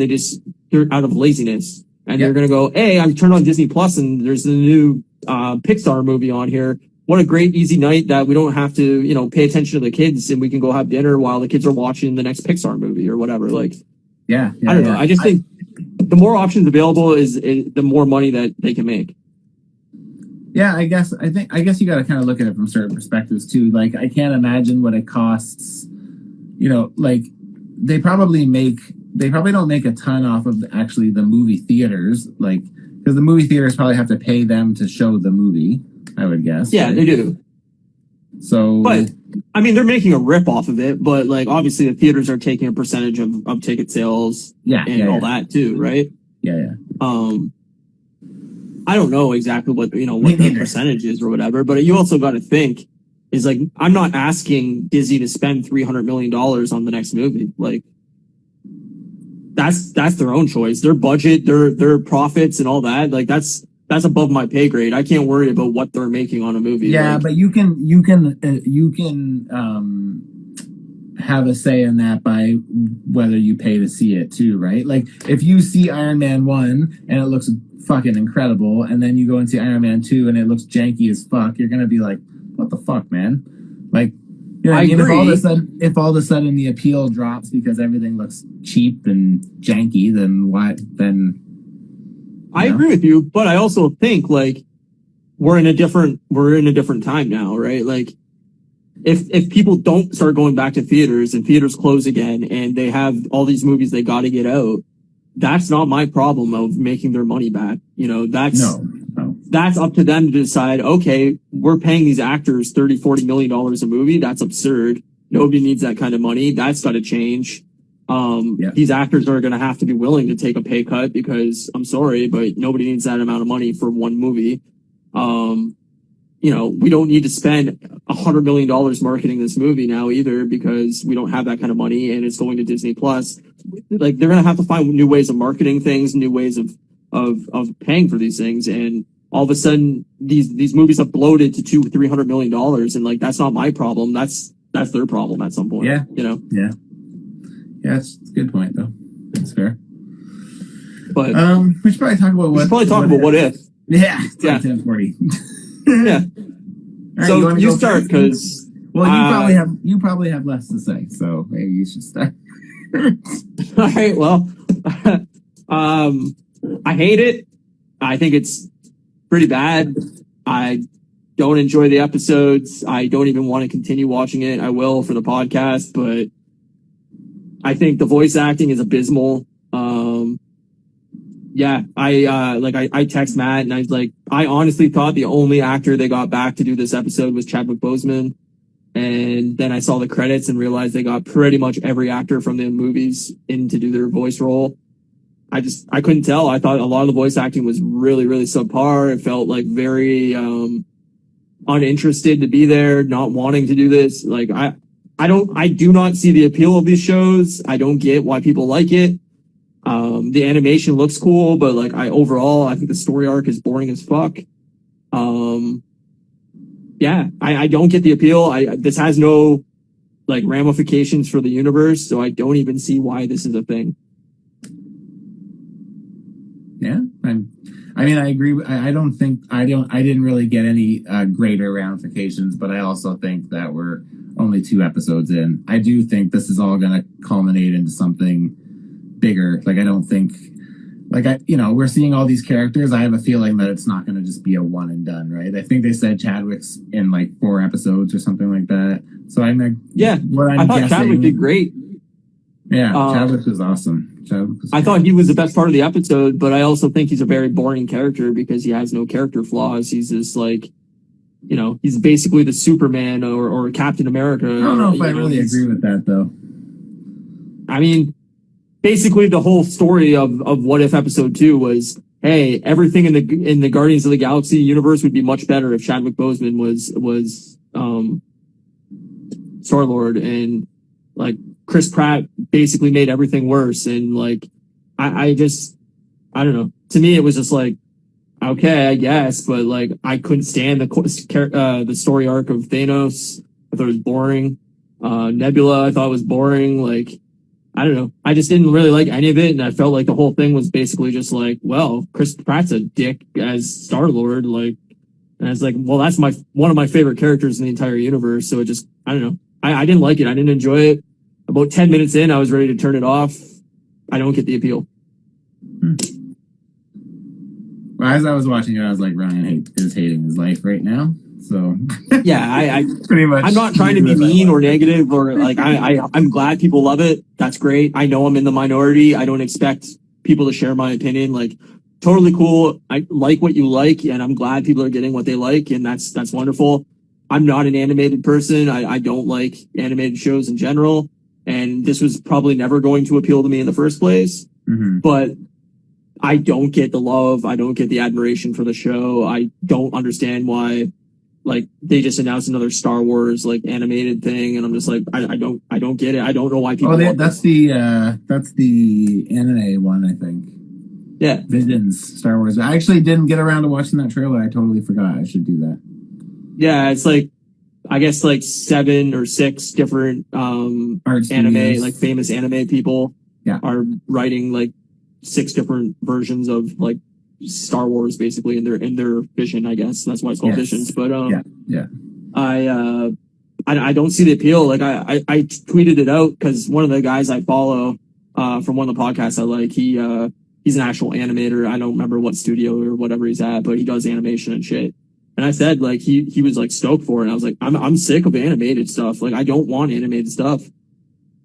they're out of laziness. And they're going to go, hey, I turned on Disney Plus and there's the new Pixar movie on here. What a great, easy night that we don't have to, pay attention to the kids and we can go have dinner while the kids are watching the next Pixar movie or whatever. Like, I don't know. I just think the more options available is the more money that they can make. Yeah, I guess you got to kind of look at it from certain perspectives too. Like, I can't imagine what it costs. Like they probably don't make a ton off of actually the movie theaters, like, because the movie theaters probably have to pay them to show the movie, I would guess. Yeah, right? They do. So, but I mean, they're making a rip off of it, but like obviously the theaters are taking a percentage of ticket sales, and all that too, right? Yeah. I don't know exactly what the percentage is or whatever, but you also got to think is like, I'm not asking Disney to spend $300 million on the next movie. Like, that's their own choice, their budget, their profits and all that. Like, that's above my pay grade. I can't worry about what they're making on a movie. Yeah, like, but you can have a say in that by whether you pay to see it too, right? Like, if you see Iron Man 1 and it looks fucking incredible, and then you go and see Iron Man 2 and it looks janky as fuck, you're gonna be like, what the fuck, man? Like, I mean, agree. If all of a sudden the appeal drops because everything looks cheap and janky, then what? Then I agree with you, but I also think like we're in a different time now, right? Like, if people don't start going back to theaters and theaters close again and they have all these movies they got to get out, that's not my problem of making their money back. That's up to them to decide, okay, we're paying these actors $30-40 million a movie. That's absurd. Nobody needs that kind of money. That's got to change. These actors are going to have to be willing to take a pay cut because I'm sorry, but nobody needs that amount of money for one movie. we don't need to spend $100 million marketing this movie now either, because we don't have that kind of money and it's going to Disney Plus. Like, they're going to have to find new ways of marketing things, new ways of paying for these things. And all of a sudden these movies have bloated to $200-300 million. And like, that's not my problem. That's their problem at some point. Yeah. Yeah. Yeah. It's a good point though. That's fair. But we should probably talk about what if. Yeah. Yeah. 1040. Yeah. Right, so you start, because you probably have less to say, so maybe you should start. All right. Well, I hate it. I think it's pretty bad. I don't enjoy the episodes. I don't even want to continue watching it. I will for the podcast, but I think the voice acting is abysmal. Yeah, I text Matt and I honestly thought the only actor they got back to do this episode was Chadwick Boseman. And then I saw the credits and realized they got pretty much every actor from the movies in to do their voice role. I couldn't tell. I thought a lot of the voice acting was really, really subpar. It felt like very, uninterested to be there, not wanting to do this. Like, I do not see the appeal of these shows. I don't get why people like it. The animation looks cool, but like, I think the story arc is boring as fuck. Yeah, I don't get the appeal. This has no like ramifications for the universe, so I don't even see why this is a thing. Yeah, I mean, I agree. I didn't really get any greater ramifications, but I also think that we're only 2 episodes in. I do think this is all going to culminate into something bigger. Like, I don't think, we're seeing all these characters. I have a feeling that it's not going to just be a one and done, right? I think they said Chadwick's in like 4 episodes or something like that. So I'm like, I thought Chadwick did great. Yeah, Chadwick was awesome. I thought he was the best part of the episode, but I also think he's a very boring character because he has no character flaws. He's just like, he's basically the Superman or Captain America. I don't know if I really agree with that, though. I mean, basically the whole story of What If Episode 2 was, hey, everything in the Guardians of the Galaxy universe would be much better if Chadwick Boseman was Star-Lord, and like Chris Pratt basically made everything worse. And like, I don't know. To me, it was just like, okay, I guess, but like, I couldn't stand the story arc of Thanos. I thought it was boring. Nebula, I thought was boring. Like, I don't know. I just didn't really like any of it, and I felt like the whole thing was basically just like, well, Chris Pratt's a dick as Star-Lord, like, and I was like, well, that's one of my favorite characters in the entire universe. So it just, I don't know. I didn't like it. I didn't enjoy it. About 10 minutes in, I was ready to turn it off. I don't get the appeal. Well, as I was watching it, I was like, Ryan is hating his life right now. So yeah, I pretty much. I'm not trying to be mean or negative or like, I'm glad people love it. That's great. I know I'm in the minority. I don't expect people to share my opinion. Like, totally cool. I like what you like, and I'm glad people are getting what they like, and that's wonderful. I'm not an animated person. I don't like animated shows in general, and this was probably never going to appeal to me in the first place. Mm-hmm. But I don't get the love. I don't get the admiration for the show. I don't understand why, like, they just announced another Star Wars like animated thing, and I'm just like, I don't get it. I don't know why people. That's the anime one, I think. Yeah, Visions, Star Wars. I actually didn't get around to watching that trailer. I totally forgot. I should do that. Yeah, it's like, I guess like 7 or 6 different anime, like famous anime people are writing like 6 different versions of like Star Wars basically in their vision, I guess. That's why it's called Visions. But I don't see the appeal. Like, I tweeted it out because one of the guys I follow from one of the podcasts I like, he's an actual animator. I don't remember what studio or whatever he's at, but he does animation and shit. And I said, like, he was like stoked for it. And I was like, I'm sick of animated stuff. Like, I don't want animated stuff.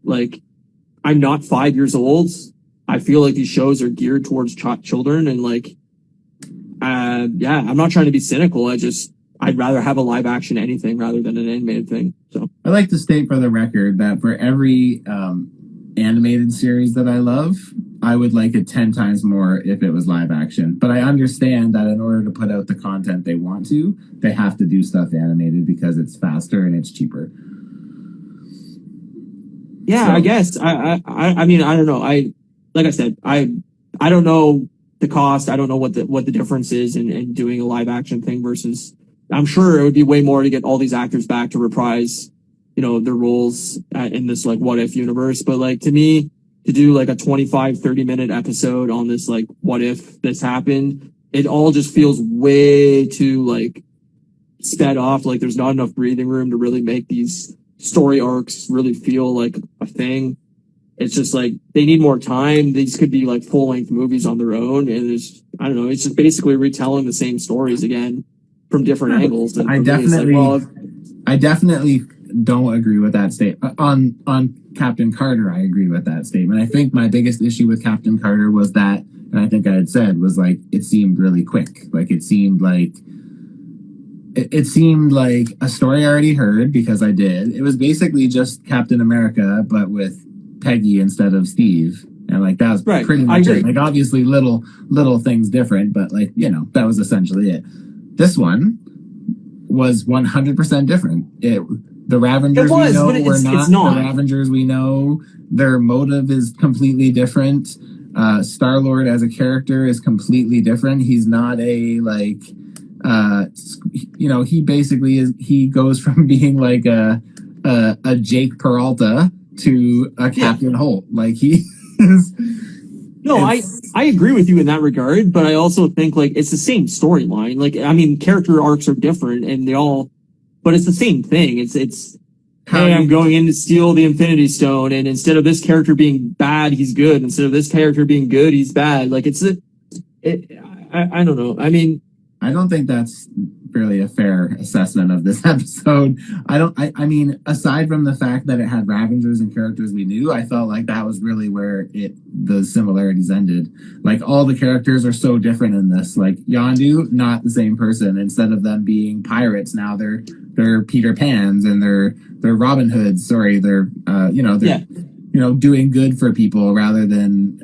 Like, I'm not 5 years old. I feel like these shows are geared towards children, and like, I'm not trying to be cynical. I'd rather have a live action anything rather than an animated thing. So I like to state for the record that for every animated series that I love, I would like it 10 times more if it was live action. But I understand that in order to put out the content they want to, they have to do stuff animated because it's faster and it's cheaper. Yeah, so, I guess. I mean, I don't know. Like I said, I don't know the cost. I don't know what the difference is in doing a live action thing versus. I'm sure it would be way more to get all these actors back to reprise, their roles in this like what if universe. But like to me, to do like a 25-30 minute episode on this like what if this happened, it all just feels way too like sped off. Like there's not enough breathing room to really make these story arcs really feel like a thing. It's just like they need more time. These could be like full length movies on their own, and I don't know. It's just basically retelling the same stories again from different angles. And I definitely don't agree with that statement. On Captain Carter, I agree with that statement. I think my biggest issue with Captain Carter was that, and I think I had said, was like it seemed really quick. Like it seemed like a story I already heard because I did. It was basically just Captain America, but with Peggy instead of Steve. And like that was pretty much it. Like obviously little things different, but like, that was essentially it. This one was 100% different. The Ravengers we know were not the Ravengers we know. Their motive is completely different. Star-Lord as a character is completely different. He's not a like he basically is. He goes from being like a Jake Peralta to a Captain Holt. Like he is. No, I agree with you in that regard, but I also think like it's the same storyline. Like I mean, character arcs are different, and but it's the same thing. It's hey, I'm going in to steal the Infinity Stone, and instead of this character being bad, he's good. Instead of this character being good, he's bad. Like I don't know. I mean. I don't think that's really a fair assessment of this episode. I mean, aside from the fact that it had Ravengers and characters we knew, I felt like that was really where the similarities ended. Like all the characters are so different in this. Like Yondu, not the same person. Instead of them being pirates, now they're Peter Pans and they're Robin Hoods. Sorry, they're doing good for people rather than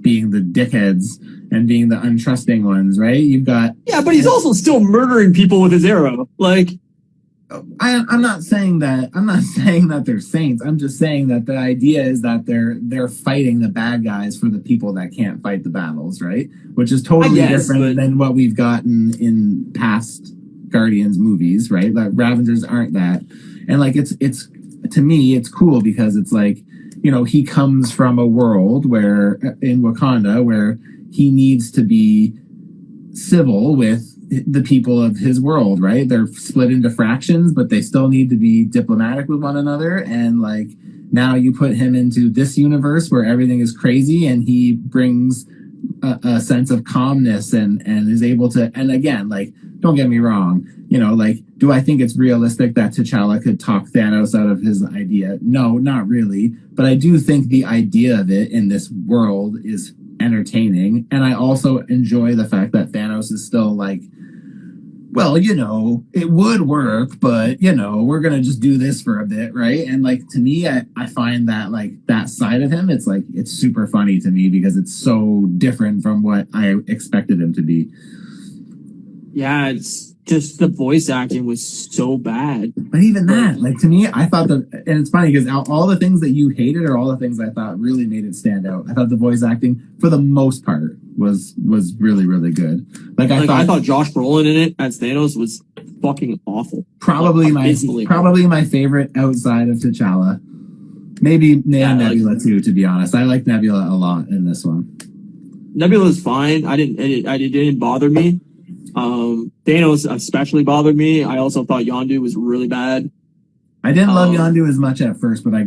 being the dickheads and being the untrusting ones, right? You've got but he's also still murdering people with his arrow. Like, I'm not saying that. I'm not saying that they're saints. I'm just saying that the idea is that they're fighting the bad guys for the people that can't fight the battles, right? Which is totally different than what we've gotten in past Guardians movies, right? Like Ravengers aren't that, and like it's to me it's cool because it's like he comes from a world where in Wakanda where he needs to be civil with the people of his world, right? They're split into fractions, but they still need to be diplomatic with one another. And like now you put him into this universe where everything is crazy and he brings a sense of calmness and is able to, and again, like, don't get me wrong, like, do I think it's realistic that T'Challa could talk Thanos out of his idea? No, not really. But I do think the idea of it in this world is entertaining. And I also enjoy the fact that Thanos is still like, well, it would work, but, we're going to just do this for a bit, right? And like, to me, I find that like that side of him, it's like, it's super funny to me because it's so different from what I expected him to be. Yeah, it's just the voice acting was so bad. But even that, like to me, I thought and it's funny because all the things that you hated are all the things I thought really made it stand out. I thought the voice acting, for the most part, was really, really good. Like I thought Josh Brolin in it as Thanos was fucking awful. Probably my favorite outside of T'Challa. Maybe Nebula too, to be honest. I like Nebula a lot in this one. Nebula's fine. It didn't bother me. Thanos especially bothered me. I also thought Yondu was really bad. I didn't love Yondu as much at first, but I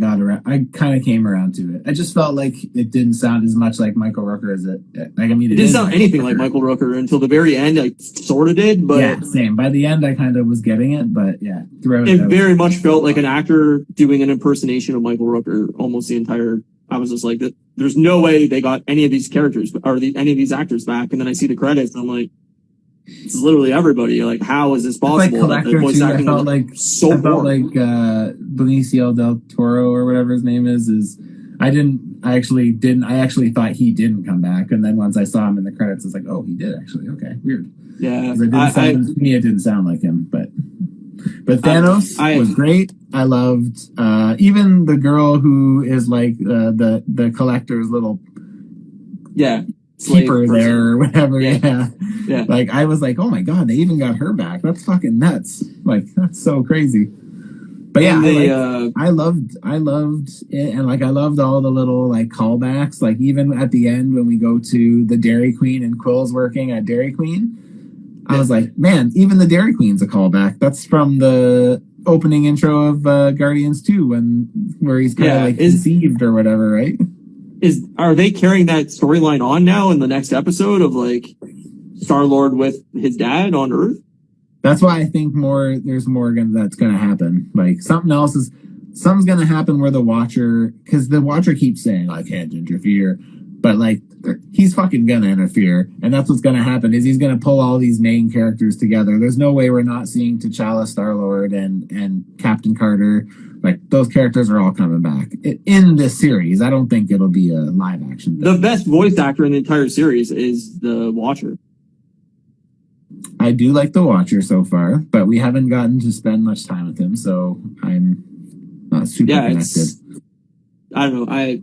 kind of came around to it. I just felt like it didn't sound as much like Michael Rooker as it. Like I mean, it didn't sound anything like Michael Rooker until the very end. I sort of did, but yeah, same. By the end, I kind of was getting it, but yeah, it very much felt like an actor doing an impersonation of Michael Rooker almost the entire. I was just like, there's no way they got any of these characters or any of these actors back. And then I see the credits, and I'm like. It's literally everybody. Like, how is this possible? Like Collector too. I felt like Benicio del Toro or whatever his name is I actually thought he didn't come back, and then once I saw him in the credits, it's like, oh, he did actually. Okay, weird. Yeah, To me, it didn't sound like him, but Thanos was great. I loved even the girl who is like the collector's little keeper there or whatever. Yeah. Like I was like, oh my god, they even got her back. That's fucking nuts. Like that's so crazy. But yeah, I loved it, and like I loved all the little like callbacks. Like even at the end when we go to the Dairy Queen and Quill's working at Dairy Queen, I was like, man, even the Dairy Queen's a callback. That's from the opening intro of Guardians 2 where he's kind of like conceived or whatever, right? Are they carrying that storyline on now in the next episode of like Star-Lord with his dad on Earth? That's why I think there's more that's going to happen. Like something's going to happen where because the Watcher keeps saying I can't interfere, but like he's fucking going to interfere, and that's what's going to happen is he's going to pull all these main characters together. There's no way we're not seeing T'Challa, Star-Lord, and Captain Carter. Like those characters are all coming back in this series. I don't think it'll be a live action. The best voice actor in the entire series is the Watcher. I do like the Watcher so far, but we haven't gotten to spend much time with him, so I'm not super connected. I don't know.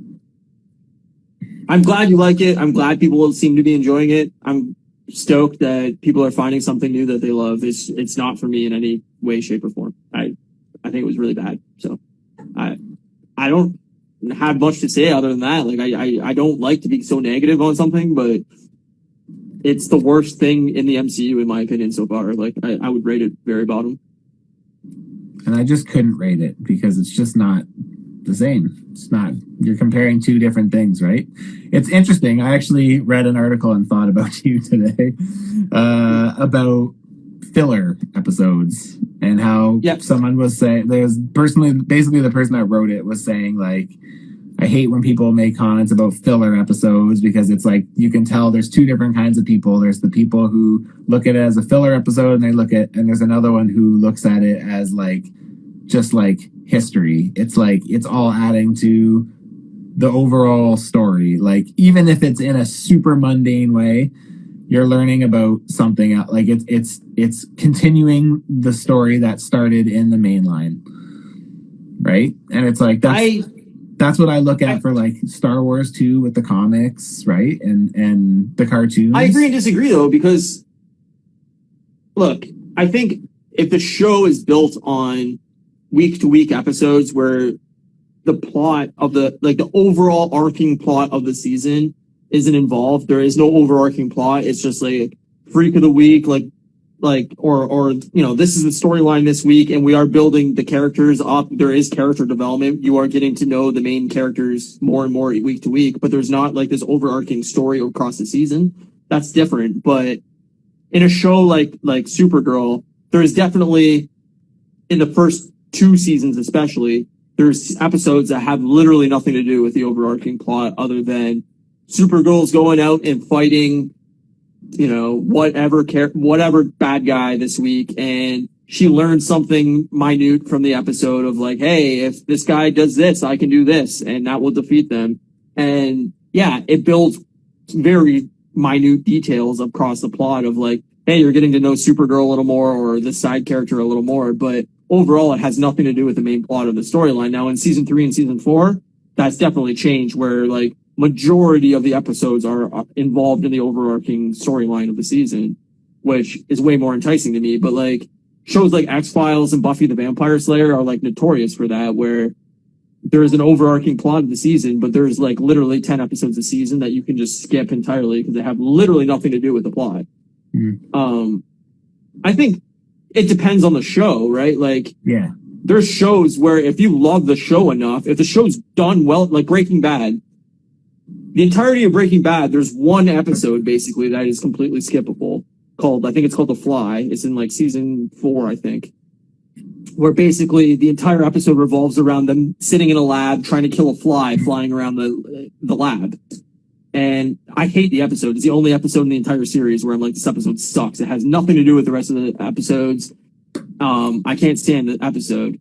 I'm glad you like it. I'm glad people seem to be enjoying it. I'm stoked that people are finding something new that they love. It's not for me in any way, shape, or form. I think it was really bad. So I don't have much to say other than that. Like I don't like to be so negative on something, but it's the worst thing in the MCU in my opinion so far. Like I would rate it very bottom. And I just couldn't rate it because it's just not the same. It's not. You're comparing two different things, right? It's interesting. I actually read an article and thought about you today about filler episodes and how someone was saying basically the person that wrote it was saying like, I hate when people make comments about filler episodes because it's like you can tell there's two different kinds of people. There's the people who look at it as a filler episode and there's another one who looks at it as like just like history. It's like it's all adding to the overall story. Like even if it's in a super mundane way, you're learning about something else. Like it's continuing the story that started in the main line, right? And it's like that's what I look at for like Star Wars 2 with the comics, right? And the cartoons. I agree and disagree though, because look, I think if the show is built on week to week episodes where the plot of the overall arcing plot of the season isn't involved, there is no overarching plot. It's just like freak of the week, or this is the storyline this week and we are building the characters up. There is character development. You are getting to know the main characters more and more week to week, but there's not like this overarching story across the season. That's different. But in a show like Supergirl, there is definitely, in the first 2 seasons especially, there's episodes that have literally nothing to do with the overarching plot other than Supergirl's going out and fighting whatever bad guy this week, and she learned something minute from the episode of like, hey, if this guy does this, I can do this, and that will defeat them. And yeah, it builds very minute details across the plot of like, hey, you're getting to know Supergirl a little more or this side character a little more, but overall it has nothing to do with the main plot of the storyline. Now in season 3 and season 4, that's definitely changed where like majority of the episodes are involved in the overarching storyline of the season, which is way more enticing to me. But like shows like X-Files and Buffy the Vampire Slayer are like notorious for that, where there's an overarching plot of the season, but there's like literally 10 episodes a season that you can just skip entirely because they have literally nothing to do with the plot. Mm-hmm. I think it depends on the show, right? Like, yeah, there's shows where if you love the show enough, if the show's done well, like Breaking Bad, the entirety of Breaking Bad, there's one episode basically that is completely skippable I think it's called The Fly. It's in like season 4, I think, where basically the entire episode revolves around them sitting in a lab trying to kill a fly flying around the lab. And I hate the episode. It's the only episode in the entire series where I'm like, this episode sucks. It has nothing to do with the rest of the episodes. I can't stand the episode.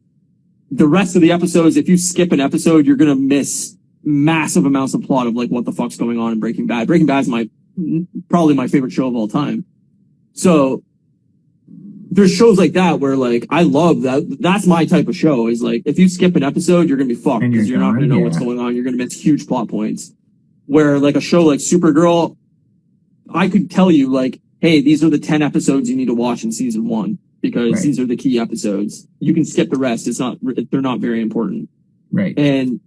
The rest of the episodes, if you skip an episode, you're going to miss massive amounts of plot of like what the fuck's going on in Breaking Bad. Breaking Bad is probably my favorite show of all time. So there's shows like that where like I love that. That's my type of show. Is like if you skip an episode, you're gonna be fucked because you're not gonna know what's going on. You're gonna miss huge plot points. Where like a show like Supergirl, I could tell you like, hey, these are the 10 episodes you need to watch in season 1 because these are the key episodes. You can skip the rest. They're not very important. Right. And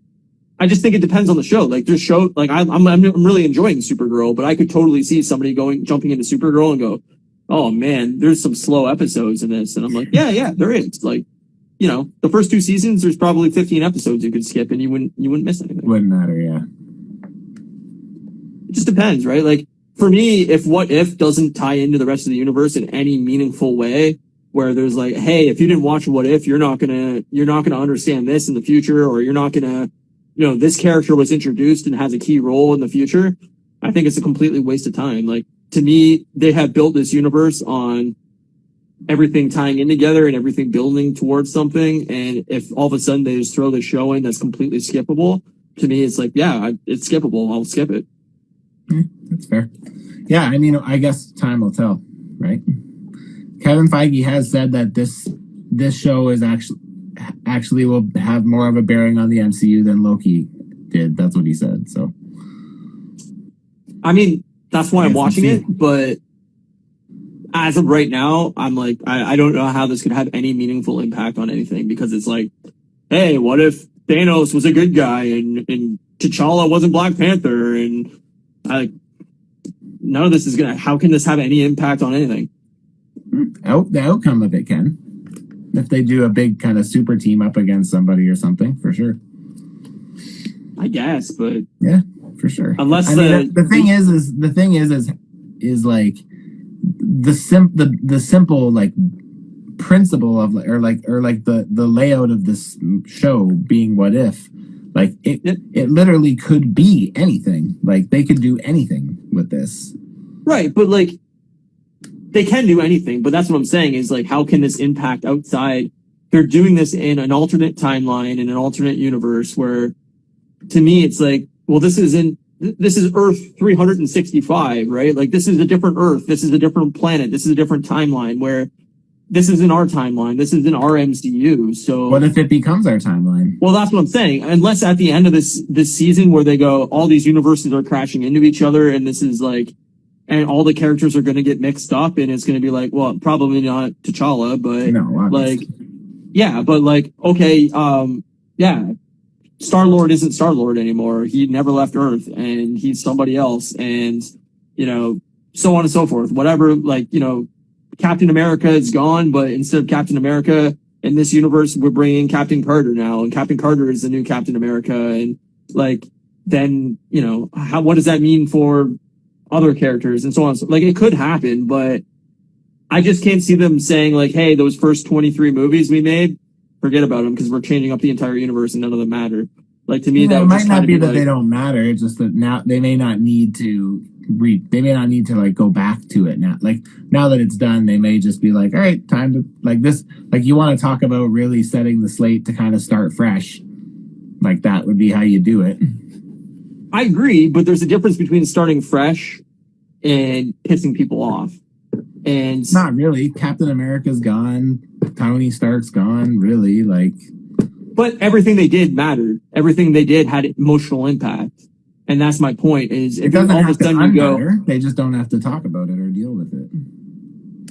I just think it depends on the show. Like there's show like I'm really enjoying Supergirl, but I could totally see somebody jumping into Supergirl and go, oh man, there's some slow episodes in this. And I'm like, yeah, there is. Like, you know, the first 2 seasons, there's probably 15 episodes you could skip and you wouldn't miss anything. Wouldn't matter, yeah. It just depends, right? Like for me, if What If doesn't tie into the rest of the universe in any meaningful way, where there's like, hey, if you didn't watch What If, you're not gonna understand this in the future, or you're not gonna, you know, this character was introduced and has a key role in the future. I think it's a completely waste of time. Like to me, they have built this universe on everything tying in together and everything building towards something. And if all of a sudden they just throw this show in that's completely skippable, to me, it's like, yeah, it's skippable. I'll skip it. That's fair. Yeah, I mean, I guess time will tell, right? Kevin Feige has said that this show is actually will have more of a bearing on the MCU than Loki did. That's what he said. So, I mean, that's why I'm watching it. But as of right now, I'm like, I don't know how this could have any meaningful impact on anything because it's like, hey, what if Thanos was a good guy and T'Challa wasn't Black Panther and none of this is how can this have any impact on anything? The outcome of it can. If they do a big kind of super team up against somebody or something, for sure. I guess, but yeah, for sure. Unless the thing is like the simple like principle of or like the layout of this show being What If. Like it literally could be anything. Like they could do anything with this. Right, but like they can do anything, but that's what I'm saying is like how can this impact outside? They're doing this in an alternate timeline, in an alternate universe where to me it's like, well, this is Earth 365, right? Like this is a different Earth, this is a different planet, this is a different timeline where this is in our timeline. This is in our MCU. So what if it becomes our timeline? Well, that's what I'm saying. Unless at the end of this season where they go, all these universes are crashing into each other and this is like, and all the characters are going to get mixed up and it's going to be like, well, probably not T'Challa, but like, yeah, but like, okay. Yeah, Star-Lord isn't Star-Lord anymore. He never left Earth and he's somebody else. And, you know, so on and so forth, whatever, like, you know, Captain America is gone, but instead of Captain America in this universe, we're bringing Captain Carter now, and Captain Carter is the new Captain America. And like, then, you know, what does that mean for other characters and so on? So, like, it could happen, but I just can't see them saying like, hey, those first 23 movies we made, forget about them because we're changing up the entire universe and none of them matter. Like to me, that might not be that they don't matter. It's just that now they may not need to like go back to it now. Like now that it's done, they may just be like, all right, time to like this. Like you want to talk about really setting the slate to kind of start fresh. Like that would be how you do it. I agree, but there's a difference between starting fresh and pissing people off. And not really. Captain America's gone. Tony Stark's gone. Really, like. But everything they did mattered. Everything they did had emotional impact. And that's my point is if all of a sudden you go, they just don't have to talk about it or deal with it.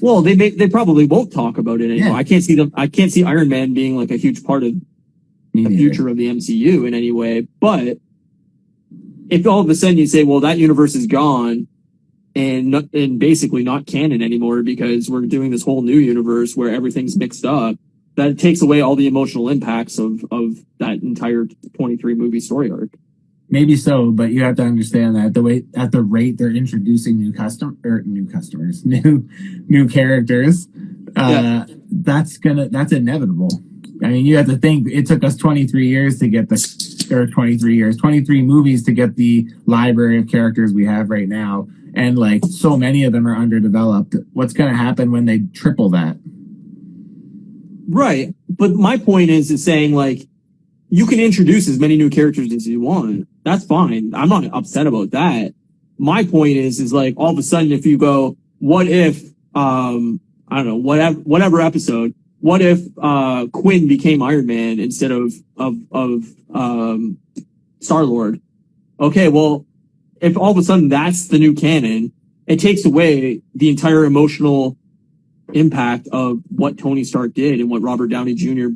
Well, they probably won't talk about it anymore. Yeah. I can't see Iron Man being like a huge part of the future of the MCU in any way. But if all of a sudden you say, well, that universe is gone and basically not canon anymore because we're doing this whole new universe where everything's mixed up, that takes away all the emotional impacts of that entire 23 movie story arc. Maybe so, but you have to understand that at the rate they're introducing new characters, that's inevitable. I mean, you have to think it took us 23 years to get 23 movies to get the library of characters we have right now. And like so many of them are underdeveloped. What's going to happen when they triple that? Right. But my point is saying like, you can introduce as many new characters as you want. That's fine. I'm not upset about that. My point is like, all of a sudden, if you go, what if, I don't know, whatever episode, what if, Quinn became Iron Man instead of Star-Lord? Okay, well, if all of a sudden that's the new canon, it takes away the entire emotional impact of what Tony Stark did and what Robert Downey Jr.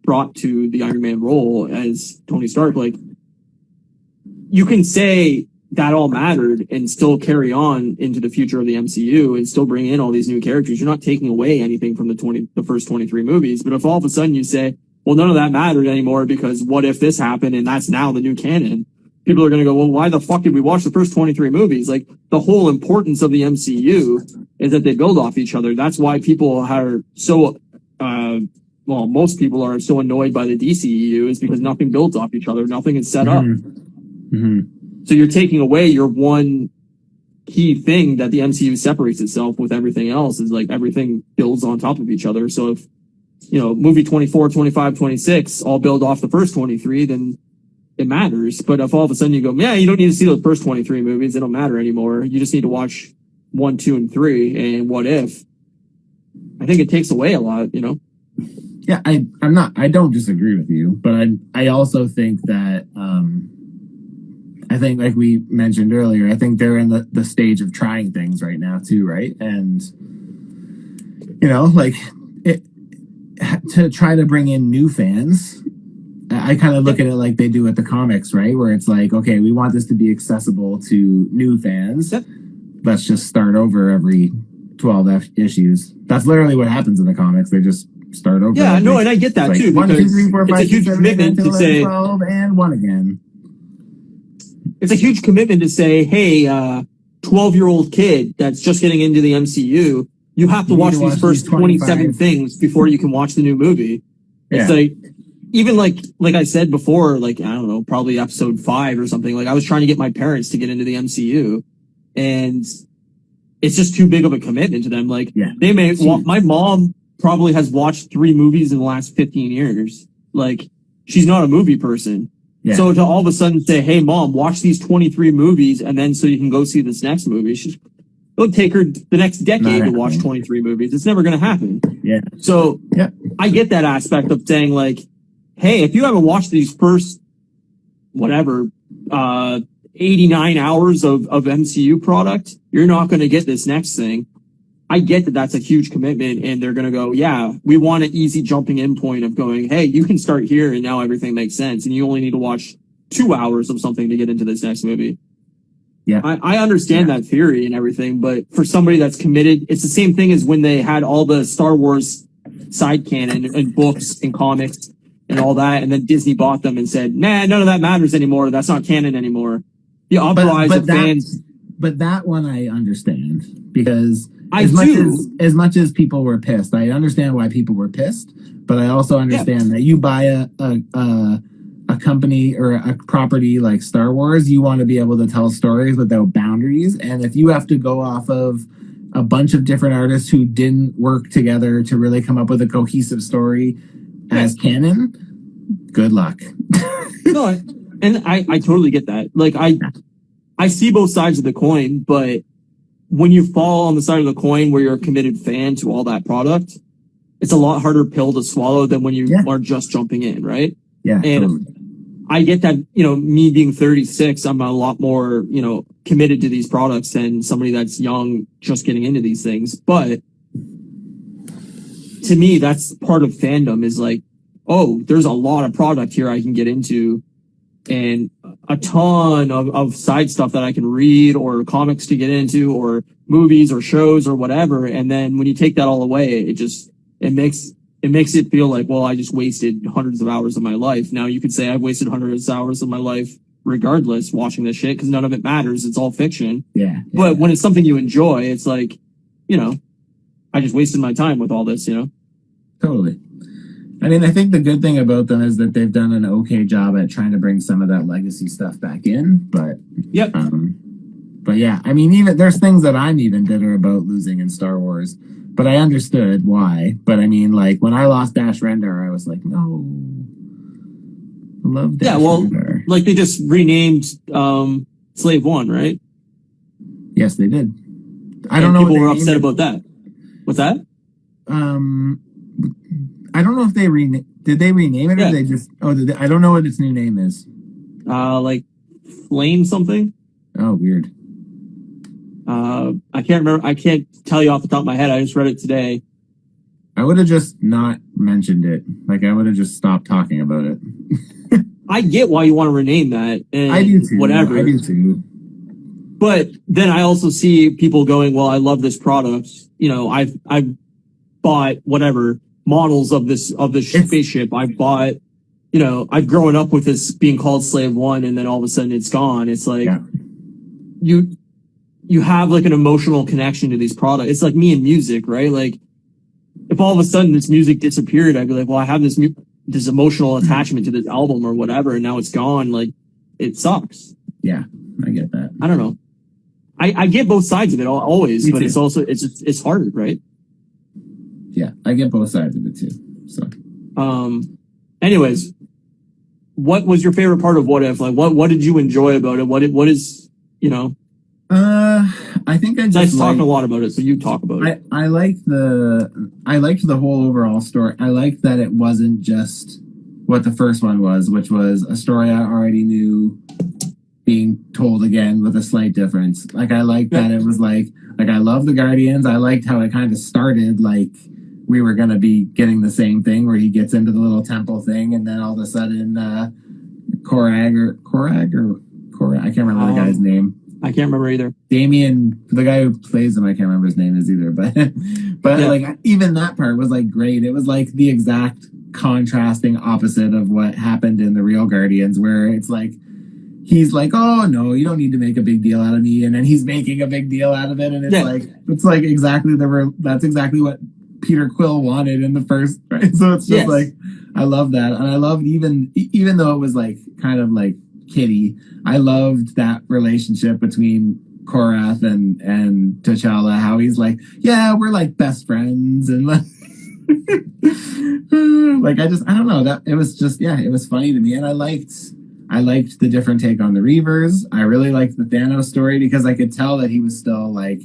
brought to the Iron Man role as Tony Stark. Like, you can say that all mattered and still carry on into the future of the MCU and still bring in all these new characters. You're not taking away anything from the first 23 movies. But if all of a sudden you say, well, none of that mattered anymore because what if this happened and that's now the new canon? People are going to go, well, why the fuck did we watch the first 23 movies? Like, the whole importance of the MCU is that they build off each other. That's why people are so, well, most people are so annoyed by the DCEU is because nothing builds off each other. Nothing is set up. So you're taking away your one key thing that the MCU separates itself with everything else is like everything builds on top of each other. So if, you know, movie 24, 25, 26 all build off the first 23, then it matters. But if all of a sudden you go, yeah, you don't need to see those first 23 movies. They don't matter anymore. You just need to watch 1, 2, and 3 and What If. I think it takes away a lot, you know? Yeah, I don't disagree with you, but I also think that, I think like we mentioned earlier, I think they're in the stage of trying things right now too, right? And, you know, like to try to bring in new fans, I kind of look at it like they do at the comics, right? Where it's like, okay, we want this to be accessible to new fans. Yep. Let's just start over every 12 issues. That's literally what happens in the comics. They just start over. Yeah, no, and I get that too. 1, 2, 3, 4, 5, it's a huge commitment to say 12 and 1 again. It's a huge commitment to say, hey, 12-year-old kid that's just getting into the MCU, you have to watch these first 27 things before you can watch the new movie. It's like, even like I said before, like, I don't know, probably episode 5 or something, like I was trying to get my parents to get into the MCU and it's just too big of a commitment to them. Like my mom probably has watched 3 movies in the last 15 years. Like, she's not a movie person. Yeah. So to all of a sudden say, hey mom, watch these 23 movies and then so you can go see this next movie. It'll take her the next decade to watch 23 movies. It's never going to happen. Yeah. So I get that aspect of saying like, hey, if you haven't watched these first, 89 hours of MCU product, you're not going to get this next thing. I get that that's a huge commitment and they're going to go, yeah, we want an easy jumping in point of going, hey, you can start here and now everything makes sense. And you only need to watch 2 hours of something to get into this next movie. Yeah. I understand that theory and everything, but for somebody that's committed, it's the same thing as when they had all the Star Wars side canon and books and comics and all that. And then Disney bought them and said, nah, none of that matters anymore. That's not canon anymore. The uprise of fans. But that one I understand because as much as people were pissed, I understand why people were pissed, but I also understand that you buy a company or a property like Star Wars, you want to be able to tell stories without boundaries. And if you have to go off of a bunch of different artists who didn't work together to really come up with a cohesive story as canon, good luck. No, and I totally get that. Like, I see both sides of the coin, but when you fall on the side of the coin where you're a committed fan to all that product, it's a lot harder pill to swallow than when you are just jumping in, right? Yeah. And totally. I get that, you know, me being 36, I'm a lot more, you know, committed to these products than somebody that's young just getting into these things. But to me, that's part of fandom is like, oh, there's a lot of product here I can get into and a ton of side stuff that I can read or comics to get into or movies or shows or whatever. And then when you take that all away, it makes it feel like, well, I just wasted hundreds of hours of my life. Now you could say I've wasted hundreds of hours of my life regardless watching this shit because none of it matters. It's all fiction. Yeah. But when it's something you enjoy, it's like, you know, I just wasted my time with all this, you know? Totally. I mean, I think the good thing about them is that they've done an okay job at trying to bring some of that legacy stuff back in. But but yeah, I mean, even there's things that I'm even bitter about losing in Star Wars, but I understood why. But I mean, like when I lost Dash Rendar, I was like, no. Love Yeah, Dash well, Rendar. like they just renamed Slave One, right? Yes, they did. I And don't know. people what were they upset named about that. What's that? it. I don't know if they did they rename it or Yeah. they just I don't know what its new name is. Like Flame something. Oh, weird. I can't remember. I can't tell you off the top of my head. I just read it today. I would have just not mentioned it. Like, I would have just stopped talking about it. I get why you want to rename that. And I do too. Whatever. I do too. But then I also see people going, well, I love this product. You know, I've bought whatever models of this spaceship. I've bought, you know, I've grown up with this being called Slave One, and then all of a sudden it's gone. It's like you have like an emotional connection to these products. It's like me and music, right? Like if all of a sudden this music disappeared, I'd be like, well, I have this emotional attachment to this album or whatever, and now it's gone. Like it sucks. Yeah, I get that. I don't know. I get both sides of it always, but it's also it's hard, right? Yeah, I get both sides of it too. So, anyways, what was your favorite part of What If? Like, what did you enjoy about it? What is, you know? I think I just talking a lot about it, so you talk about it. I liked the whole overall story. I liked that it wasn't just what the first one was, which was a story I already knew being told again with a slight difference. Like, I liked that it was like I love the Guardians. I liked how it kind of started like we were going to be getting the same thing where he gets into the little temple thing, and then all of a sudden Korag, I can't remember the guy's name. I can't remember either. Damien, the guy who plays him, I can't remember his name is either. But like even that part was like great. It was like the exact contrasting opposite of what happened in the real Guardians, where it's like he's like, oh no, you don't need to make a big deal out of me, and then he's making a big deal out of it, and it's like exactly that's exactly what Peter Quill wanted in the first, right? So it's just like I love that, and I loved even though it was like kind of like kiddie, I loved that relationship between Korath and T'Challa, how he's like, yeah, we're like best friends, and like like I don't know, that it was just it was funny to me, and I liked the different take on the Reavers. I really liked the Thanos story because I could tell that he was still like,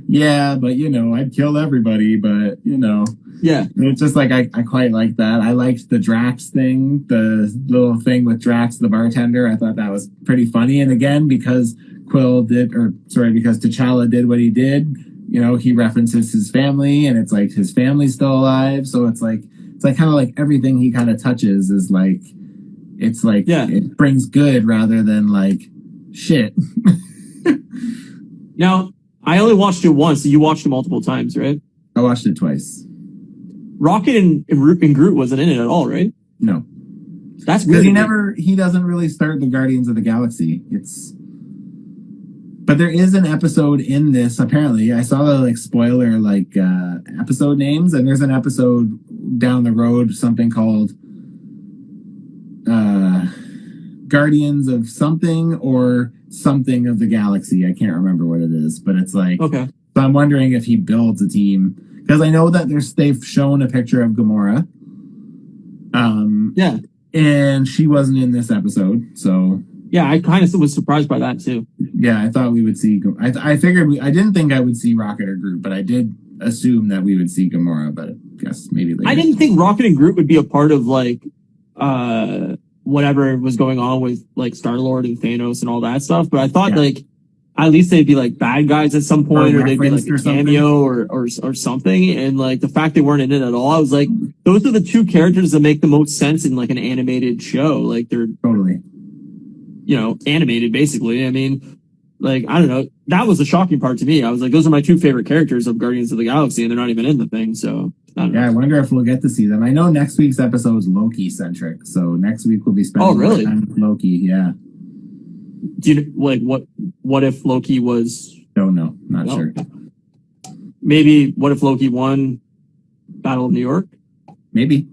yeah, but you know, I'd kill everybody, but you know. Yeah. It's just like I quite liked that. I liked the Drax thing, the little thing with Drax the bartender. I thought that was pretty funny. And again, because because T'Challa did what he did, you know, he references his family, and it's like his family's still alive. So it's like kind of like everything he kind of touches is like, it's like it brings good rather than like shit. Now, I only watched it once. So you watched it multiple times, right? I watched it twice. Rocket and Groot wasn't in it at all, right? No. That's weird. He doesn't really start the Guardians of the Galaxy. But there is an episode in this, apparently. I saw the like spoiler like episode names, and there's an episode down the road, something called Guardians of something or something of the Galaxy. I can't remember what it is, but it's like, okay. So I'm wondering if he builds a team, because I know that they've shown a picture of Gamora. And she wasn't in this episode, so yeah, I kind of was surprised by that too. Yeah, I thought we would see. I figured I didn't think I would see Rocket or Groot, but I did assume that we would see Gamora. But I guess maybe later. I didn't think Rocket and Groot would be a part of like whatever was going on with like Star-Lord and Thanos and all that stuff. But I thought like at least they'd be like bad guys at some point, or they'd be like a cameo or something. And like the fact they weren't in it at all, I was like, those are the two characters that make the most sense in like an animated show. Like they're totally, you know, animated basically. I mean, like, I don't know. That was the shocking part to me. I was like, those are my two favorite characters of Guardians of the Galaxy, and they're not even in the thing. So I don't know. I wonder if we'll get to see them. I know next week's episode is Loki centric, so next week we'll be spending more time with Loki. Yeah. Do you like what if Loki was? Don't know. Not sure. Maybe what if Loki won Battle of New York? Maybe.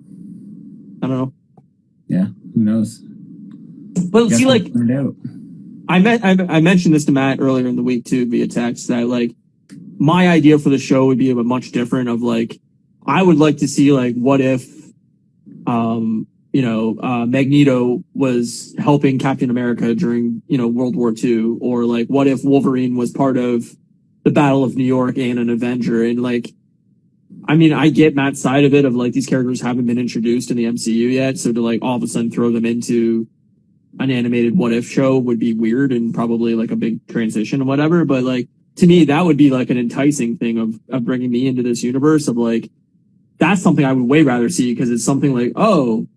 I don't know. Yeah. Who knows? But see, like, I mentioned this to Matt earlier in the week too via text that like my idea for the show would be much different. Of like, I would like to see like what if Magneto was helping Captain America during, World War II, or like, what if Wolverine was part of the Battle of New York and an Avenger? And like, I mean, I get Matt's side of it of like, these characters haven't been introduced in the MCU yet. So to like all of a sudden throw them into an animated what if show would be weird and probably like a big transition or whatever. But like, to me, that would be like an enticing thing of bringing me into this universe of like, that's something I would way rather see, because it's something like, oh,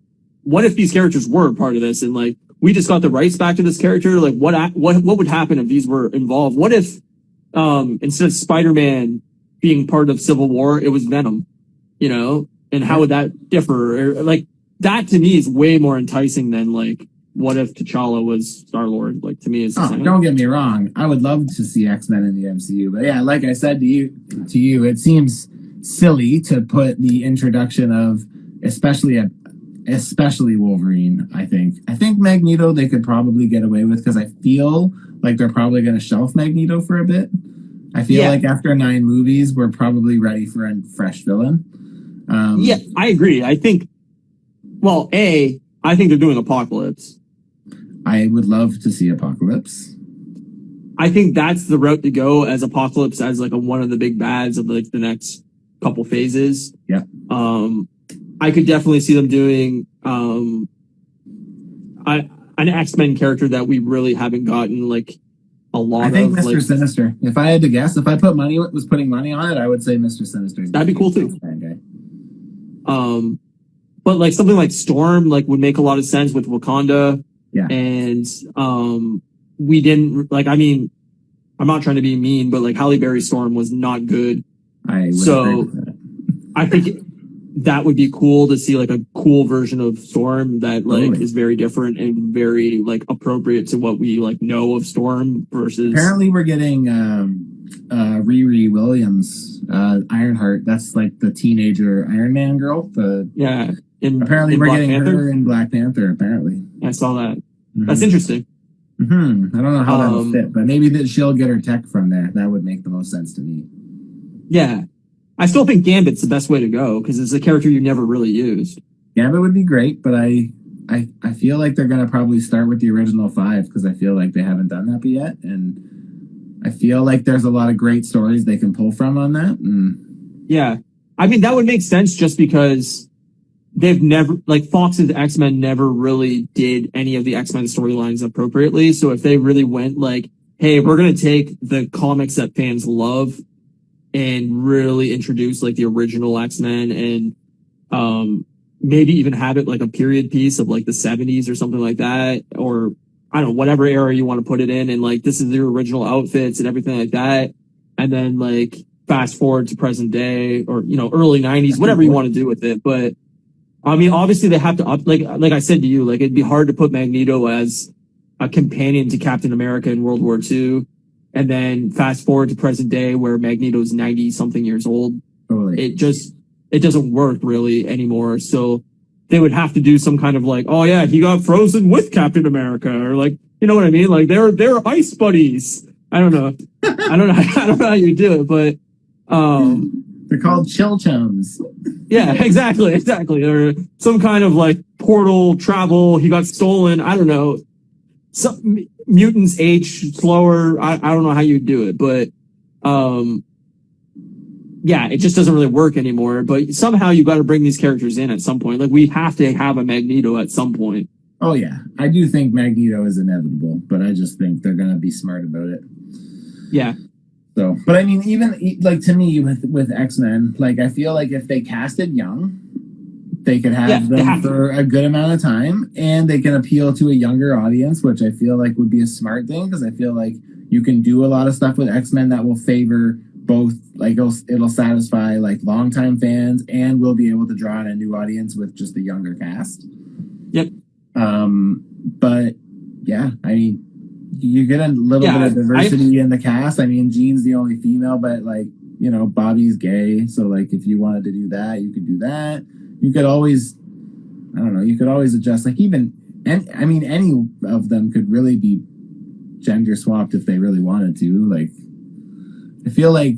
what if these characters were part of this? And like, we just got the rights back to this character. Like what would happen if these were involved? What if, instead of Spider-Man being part of Civil War, it was Venom, and how would that differ? Or, like, that to me is way more enticing than like, what if T'Challa was Star-Lord? Like, to me, it's don't get me wrong. I would love to see X-Men in the MCU, but yeah, like I said to you, it seems silly to put the introduction of especially Wolverine. I think Magneto they could probably get away with, because I feel like they're probably going to shelf Magneto for a bit. I feel like after 9 movies, we're probably ready for a fresh villain. Yeah, I agree. I think they're doing Apocalypse. I would love to see Apocalypse. I think that's the route to go, as Apocalypse as like one of the big bads of like the next couple phases. Yeah. I could definitely see them doing an X-Men character that we really haven't gotten like a lot of. I think Mr. Sinister. If I had to guess, if I was putting money on it, I would say Mr. Sinister. That'd be cool too. But like something like Storm like would make a lot of sense with Wakanda. Yeah. And we didn't like. I mean, I'm not trying to be mean, but like Halle Berry's Storm was not good. I think that would be cool to see like a cool version of Storm that like is very different and very like appropriate to what we like know of Storm versus. Apparently we're getting Riri Williams, Ironheart. That's like the teenager Iron Man girl. Apparently we're getting her in Black Panther. Apparently, I saw that. Mm-hmm. That's interesting. Mm-hmm. I don't know how that will fit, but maybe she'll get her tech from there. That would make the most sense to me. Yeah. I still think Gambit's the best way to go, because it's a character you never really used. Gambit would be great, but I feel like they're going to probably start with the original 5, because I feel like they haven't done that yet. And I feel like there's a lot of great stories they can pull from on that. Yeah. I mean, that would make sense just because they've never, like Fox's X-Men never really did any of the X-Men storylines appropriately. So if they really went like, hey, we're going to take the comics that fans love and really introduce like the original X-Men and maybe even have it like a period piece of like the 70s or something like that, or I don't know, whatever era you want to put it in, and like this is their original outfits and everything like that, and then like fast forward to present day or early 90s, whatever you want to do with it. But I mean, obviously they have to like I said to you, like it'd be hard to put Magneto as a companion to Captain America in World War II. And then fast forward to present day where Magneto's 90 something years old. Totally. It doesn't work really anymore. So they would have to do some kind of like, oh yeah, he got frozen with Captain America, or like, you know what I mean? Like they're ice buddies. I don't know. I don't know how you do it, but, they're called chill chums. Yeah, exactly. Or some kind of like portal travel. He got stolen. I don't know. Some mutants age slower. I don't know how you do it, but yeah, it just doesn't really work anymore. But somehow you got to bring these characters in at some point. Like we have to have a Magneto at some point. Oh yeah, I do think Magneto is inevitable, but I just think they're gonna be smart about it. Yeah. So, but I mean, even like to me with X-Men, like I feel like if they casted young, they could have them for a good amount of time, and they can appeal to a younger audience, which I feel like would be a smart thing, because I feel like you can do a lot of stuff with X-Men that will favor both. Like it'll satisfy like longtime fans, and we'll be able to draw in a new audience with just a younger cast. Yep. But yeah, I mean, you get a little bit of diversity in the cast. I mean, Jean's the only female, but like Bobby's gay, so like if you wanted to do that, you could do that. You could always, I don't know, you could always adjust. Like any of them could really be gender swapped if they really wanted to. Like, I feel like.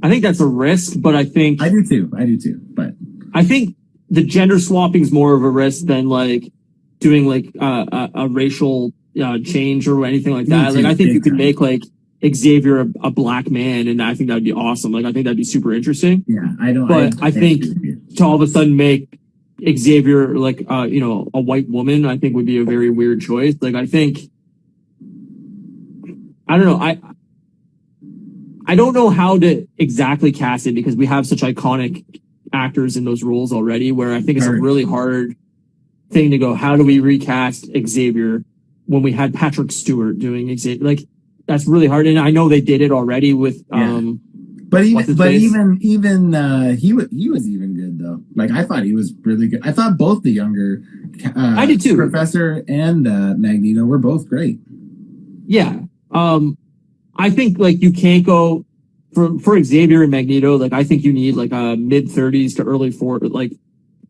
I think that's a risk, but I think. I do too, but. I think the gender swapping is more of a risk than like doing like a racial change or anything like that. Like I think you could make like Xavier a black man, and I think that'd be awesome. Like I think that'd be super interesting. Yeah, I think to all of a sudden make Xavier like a white woman, I think would be a very weird choice. Like I don't know. I don't know how to exactly cast it because we have such iconic actors in those roles already, where I think it's a really hard thing to go, how do we recast Xavier when we had Patrick Stewart doing Xavier? Like that's really hard. And I know they did it already with, but he was even good though. Like I thought he was really good. I thought both the younger, I did too. Professor and Magneto were both great. Yeah. I think like you can't go for Xavier and Magneto. Like I think you need like a mid-30s to early 40s, like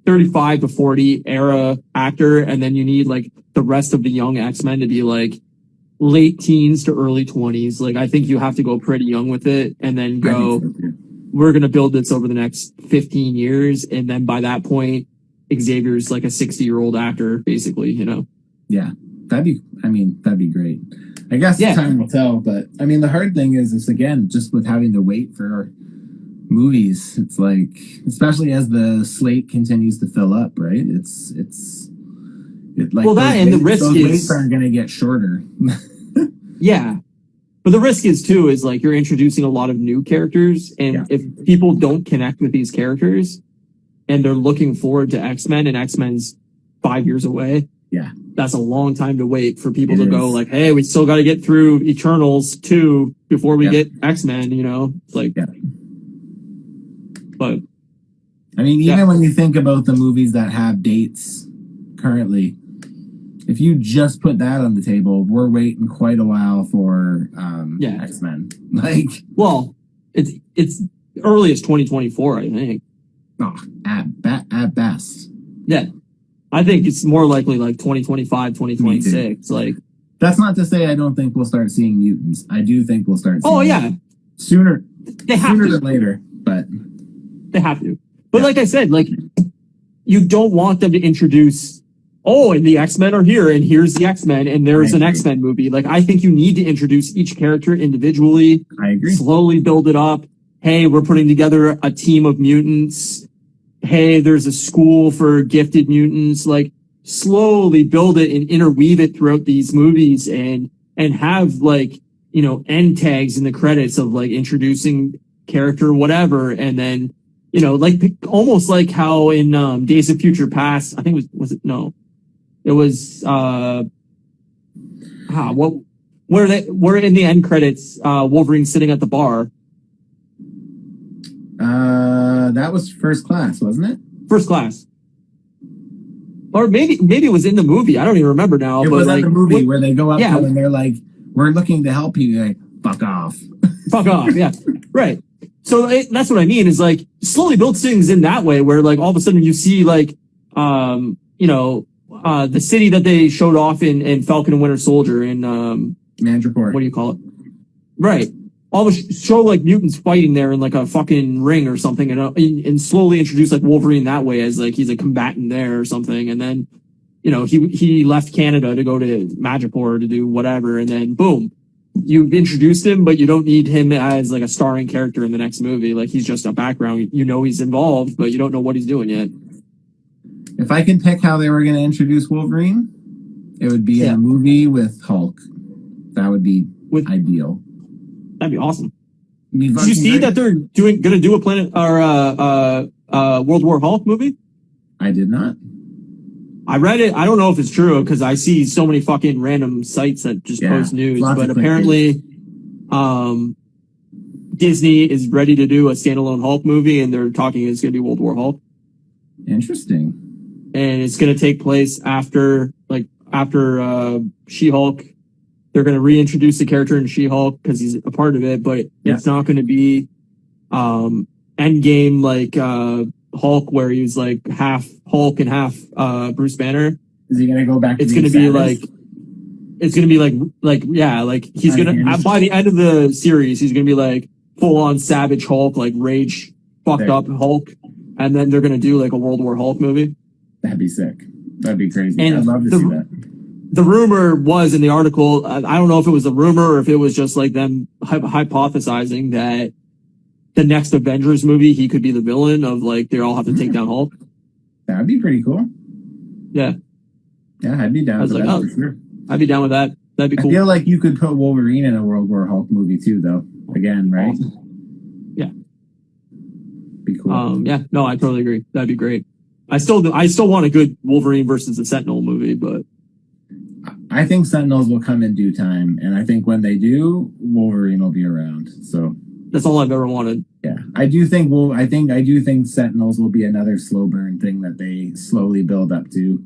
35 to 40 era actor, and then you need like the rest of the young X-Men to be like late teens to early 20s. Like I think you have to go pretty young with it, and then go, we're gonna build this over the next 15 years, and then by that point, Xavier's like a 60-year-old actor, basically. Yeah, that'd be great. I guess time will tell, but I mean, the hard thing is again, just with having to wait for movies, it's like, especially as the slate continues to fill up, right? It's like, well, that and the risk is waits aren't going to get shorter. Yeah, but the risk is too is like you're introducing a lot of new characters, and if people don't connect with these characters, and they're looking forward to X-Men, and X-Men's 5 years away. Yeah. That's a long time to wait for people to go like, hey, we still got to get through Eternals 2 before we get X-Men, It's like, but I mean, even when you think about the movies that have dates currently, if you just put that on the table, we're waiting quite a while for X-Men. Like, well, it's earliest 2024, I think. Oh, at best. Yeah. I think it's more likely like 2025, 2026. Like, that's not to say I don't think we'll start seeing mutants. I do think we'll start seeing sooner. They have sooner to. than later, but they have to. But like I said, like you don't want them to introduce, and the X-Men are here, and here's the X-Men, and there's an X-Men movie. Like I think you need to introduce each character individually. I agree. Slowly build it up. Hey, we're putting together a team of mutants. Hey, there's a school for gifted mutants. Like slowly build it and interweave it throughout these movies, and have like, end tags in the credits of like introducing character, whatever. And then, like almost like how in, Days of Future Past, I think it was where in the end credits, Wolverine sitting at the bar. That was First Class, wasn't it? First Class. Or maybe it was in the movie. I don't even remember now. It was like the movie where they go up to him and they're like, we're looking to help you. Like, fuck off. Fuck off, yeah. Right. So that's what I mean is like slowly build things in that way where like all of a sudden you see like, the city that they showed off in Falcon and Winter Soldier in, Madripoor. What do you call it? Right. All the show like mutants fighting there in like a fucking ring or something, and slowly introduce like Wolverine that way as like he's a combatant there or something, and then he left Canada to go to Madripoor to do whatever, and then boom, you've introduced him, but you don't need him as like a starring character in the next movie. Like he's just a background. He's involved, but you don't know what he's doing yet. If I could pick how they were going to introduce Wolverine, it would be a movie with Hulk. That would be ideal. That'd be awesome. Did you see that they're going to do a World War Hulk movie? I did not. I read it. I don't know if it's true because I see so many fucking random sites that just post news. But apparently, Disney is ready to do a standalone Hulk movie, and they're talking it's going to be World War Hulk. Interesting. And it's going to take place after She-Hulk. They're going to reintroduce the character in She-Hulk because he's a part of it, but it's not going to be Endgame like Hulk where he's like half Hulk and half Bruce Banner. Is he going to go back? It's going to be like he's going to by the end of the series he's going to be like full on Savage Hulk, like rage fucked up Hulk, and then they're gonna do like a World War Hulk movie. That'd be sick. That'd be crazy. And I'd love to see that. The rumor was in the article. I don't know if it was a rumor or if it was just like them hypothesizing that the next Avengers movie he could be the villain of like they all have to take down Hulk. That'd be pretty cool. Yeah. Yeah, I'd be down with that for sure. I'd be down with that. That'd be cool. I feel like you could put Wolverine in a World War Hulk movie too, though. Again, right? Yeah. Be cool. Yeah. No, I totally agree. That'd be great. I still want a good Wolverine versus the Sentinel movie, but I think Sentinels will come in due time, and I think when they do, Wolverine will be around. So that's all I've ever wanted. Yeah, I do think Sentinels will be another slow burn thing that they slowly build up to.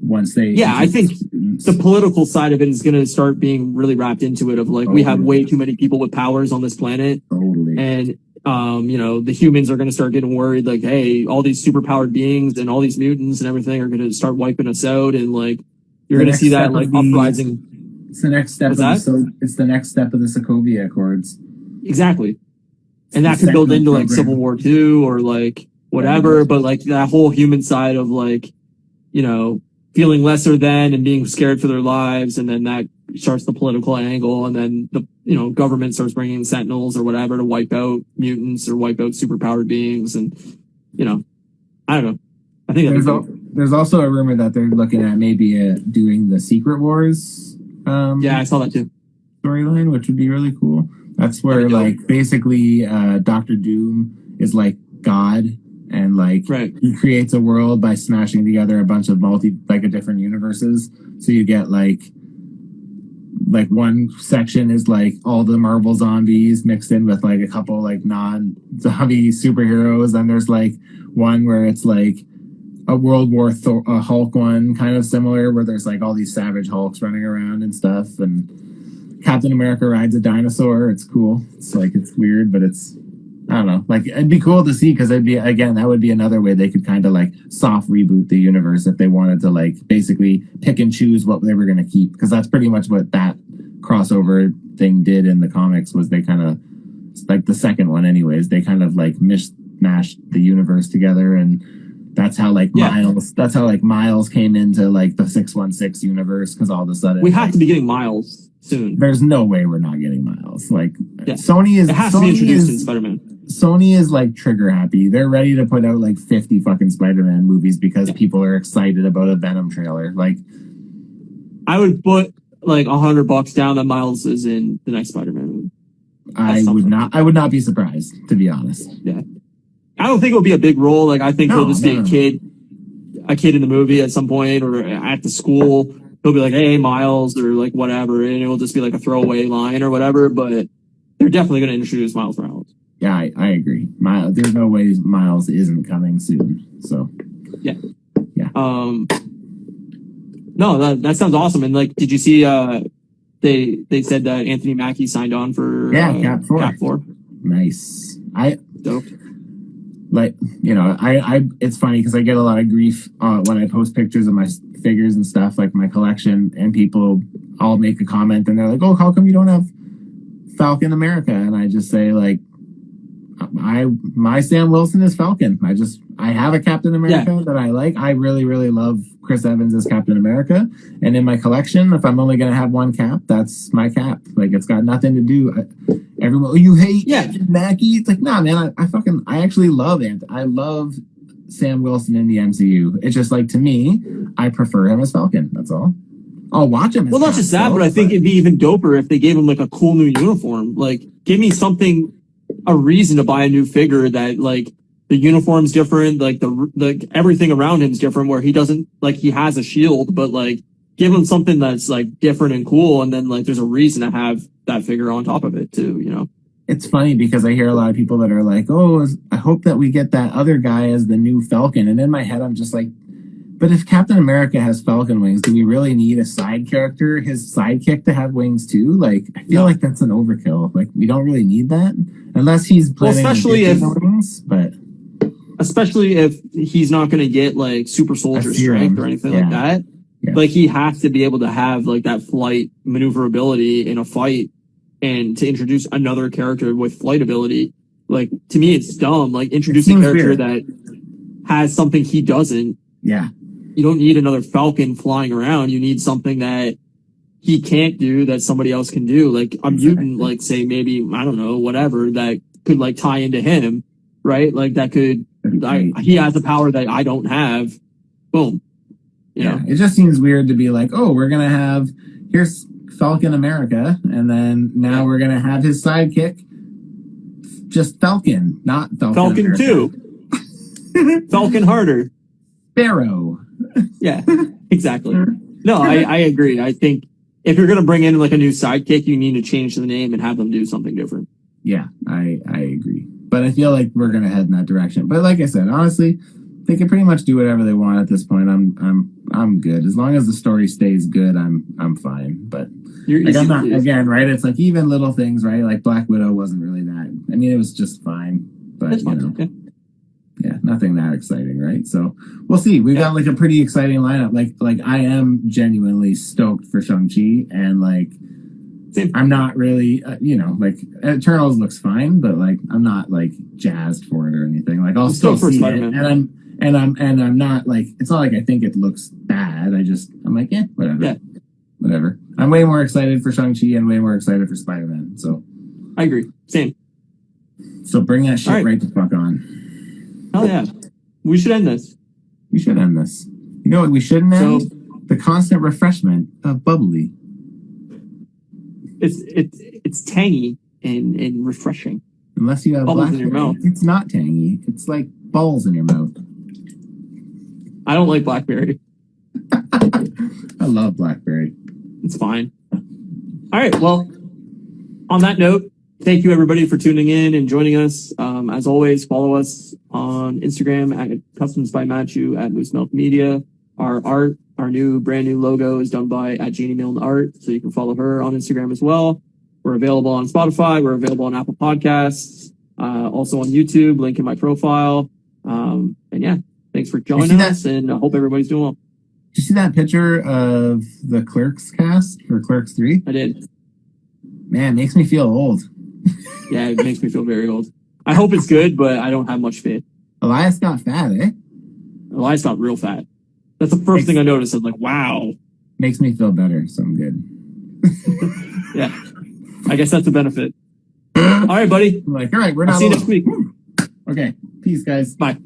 Once they, I think the political side of it is going to start being really wrapped into it. Of like, we have way too many people with powers on this planet, and the humans are going to start getting worried. Like, hey, all these superpowered beings and all these mutants and everything are going to start wiping us out, and like you're going to see that like uprising. It's the next step. It's the next step of the Sokovia Accords. Exactly, and that could build into like Civil War II or like whatever. But like that whole human side of like, feeling lesser than and being scared for their lives, and then that starts the political angle, and then the government starts bringing in Sentinels or whatever to wipe out mutants or wipe out superpowered beings, and I don't know. I think there's also a rumor that they're looking at maybe doing the Secret Wars. I saw that too. Storyline, which would be really cool. That's where like basically Doctor Doom is like God. And like he creates a world by smashing together a bunch of different universes. So you get like one section is like all the Marvel zombies mixed in with like a couple like non-zombie superheroes. And there's like one where it's like a World War Hulk one, kind of similar, where there's like all these savage Hulks running around and stuff. And Captain America rides a dinosaur. It's cool. It's like, it's weird, but I don't know. Like, it'd be cool to see because that would be another way they could kind of like soft reboot the universe if they wanted to like basically pick and choose what they were going to keep. Because that's pretty much what that crossover thing did in the comics. Was they kind of like the second one, anyways. They kind of like mishmashed the universe together, and that's how like Miles came into like the 616 universe because all of a sudden we have to be getting Miles soon. There's no way we're not getting Miles. Like Sony is. It has to be introduced in Spider-Man. Sony is like trigger happy. They're ready to put out like 50 fucking Spider-Man movies because people are excited about a Venom trailer. Like, I would put like $100 down that Miles is in the next Spider-Man movie. I would not be surprised, to be honest. Yeah. I don't think it'll be a big role. Like, I think he'll just be a kid in the movie at some point or at the school. He'll be like, hey, Miles, or like whatever, and it will just be like a throwaway line or whatever, but they're definitely going to introduce Miles Morales. Yeah, I agree. There's no way Miles isn't coming soon. So, yeah. No, that sounds awesome. And like, did you see? They said that Anthony Mackie signed on for Cap 4. Nice. Dope. Like, it's funny because I get a lot of grief when I post pictures of my figures and stuff, like my collection, and people all make a comment and they're like, "Oh, how come you don't have Falcon America?" And I just say like, my Sam Wilson is Falcon. I have a Captain America that I like. I really, really love Chris Evans as Captain America. And in my collection, if I'm only going to have one cap, that's my cap. Like, it's got nothing to do. Everyone, you hate Mackie? It's like, nah, man, I actually love I love Sam Wilson in the MCU. It's just like, to me, I prefer him as Falcon. That's all. I'll watch him. Well, not just that, but I think it'd be even doper if they gave him like a cool new uniform. Like, give me a reason to buy a new figure that like the uniform's different, like the everything around him's different, where he doesn't like he has a shield, but like give him something that's like different and cool, and then like there's a reason to have that figure on top of it too. It's funny because I hear a lot of people that are like, "Oh, I hope that we get that other guy as the new Falcon," and in my head I'm just like, but if Captain America has Falcon wings, do we really need a side character, his sidekick, to have wings too? Like, I feel like that's an overkill. Like, we don't really need that unless he's planning wings. But especially if he's not going to get like super soldier strength or anything like that. Yeah. Like, he has to be able to have like that flight maneuverability in a fight, and to introduce another character with flight ability. Like, to me, it's dumb. Like, introducing a character that has something he doesn't. Yeah. You don't need another Falcon flying around. You need something that he can't do that somebody else can do. Like a mutant, like say maybe, I don't know, whatever, that could like tie into him, right? Like that could, he has a power that I don't have. Boom. You know? It just seems weird to be like, oh, we're going to have, here's Falcon America, and then now we're going to have his sidekick, just Falcon, not Falcon Falcon America. 2. Falcon harder. Sparrow. Yeah, exactly. No, I agree. I think if you're going to bring in like a new sidekick, you need to change the name and have them do something different. Yeah, I agree. But I feel like we're going to head in that direction. But like I said, honestly, they can pretty much do whatever they want at this point. I'm good. As long as the story stays good, I'm fine. But like, I'm not, again, right? It's like even little things, right? Like Black Widow wasn't really that. I mean, it was just fine. But That's fine. Yeah, nothing that exciting, right? So we'll see. We've got like a pretty exciting lineup. Like I am genuinely stoked for Shang-Chi, and like I'm not really, like Eternals looks fine, but like I'm not like jazzed for it or anything. Like I'll still see Spiderman. It, and I'm not like, it's not like I think it looks bad. I'm like, whatever. Yeah. Whatever. I'm way more excited for Shang-Chi and way more excited for Spider-Man. So I agree. Same. So bring that shit right the fuck on. Hell yeah. We should end this. We should end this. You know what we shouldn't end? The constant refreshment of bubbly. It's tangy and refreshing. Unless you have bubbles in your mouth. It's not tangy. It's like balls in your mouth. I don't like blackberry. I love blackberry. It's fine. All right. Well, on that note, thank you everybody for tuning in and joining us. As always, follow us on Instagram at Customs by Matthew at Moose Milk Media. Our art, our brand new logo is done by at Jeannie Milne Art, so you can follow her on Instagram as well. We're available on Spotify. We're available on Apple Podcasts, also on YouTube. Link in my profile. And yeah, thanks for joining us, and I hope everybody's doing well. Did you see that picture of the Clerks cast for Clerks 3? I did. Man, it makes me feel old. Yeah, it makes me feel very old. I hope it's good, but I don't have much faith. Elias got fat, eh? Elias got real fat. That's the first thing I noticed. I was like, wow. Makes me feel better, so I'm good. Yeah. I guess that's a benefit. All right, buddy. I'm like, all right, we're not. See you next week. Okay. Peace, guys. Bye.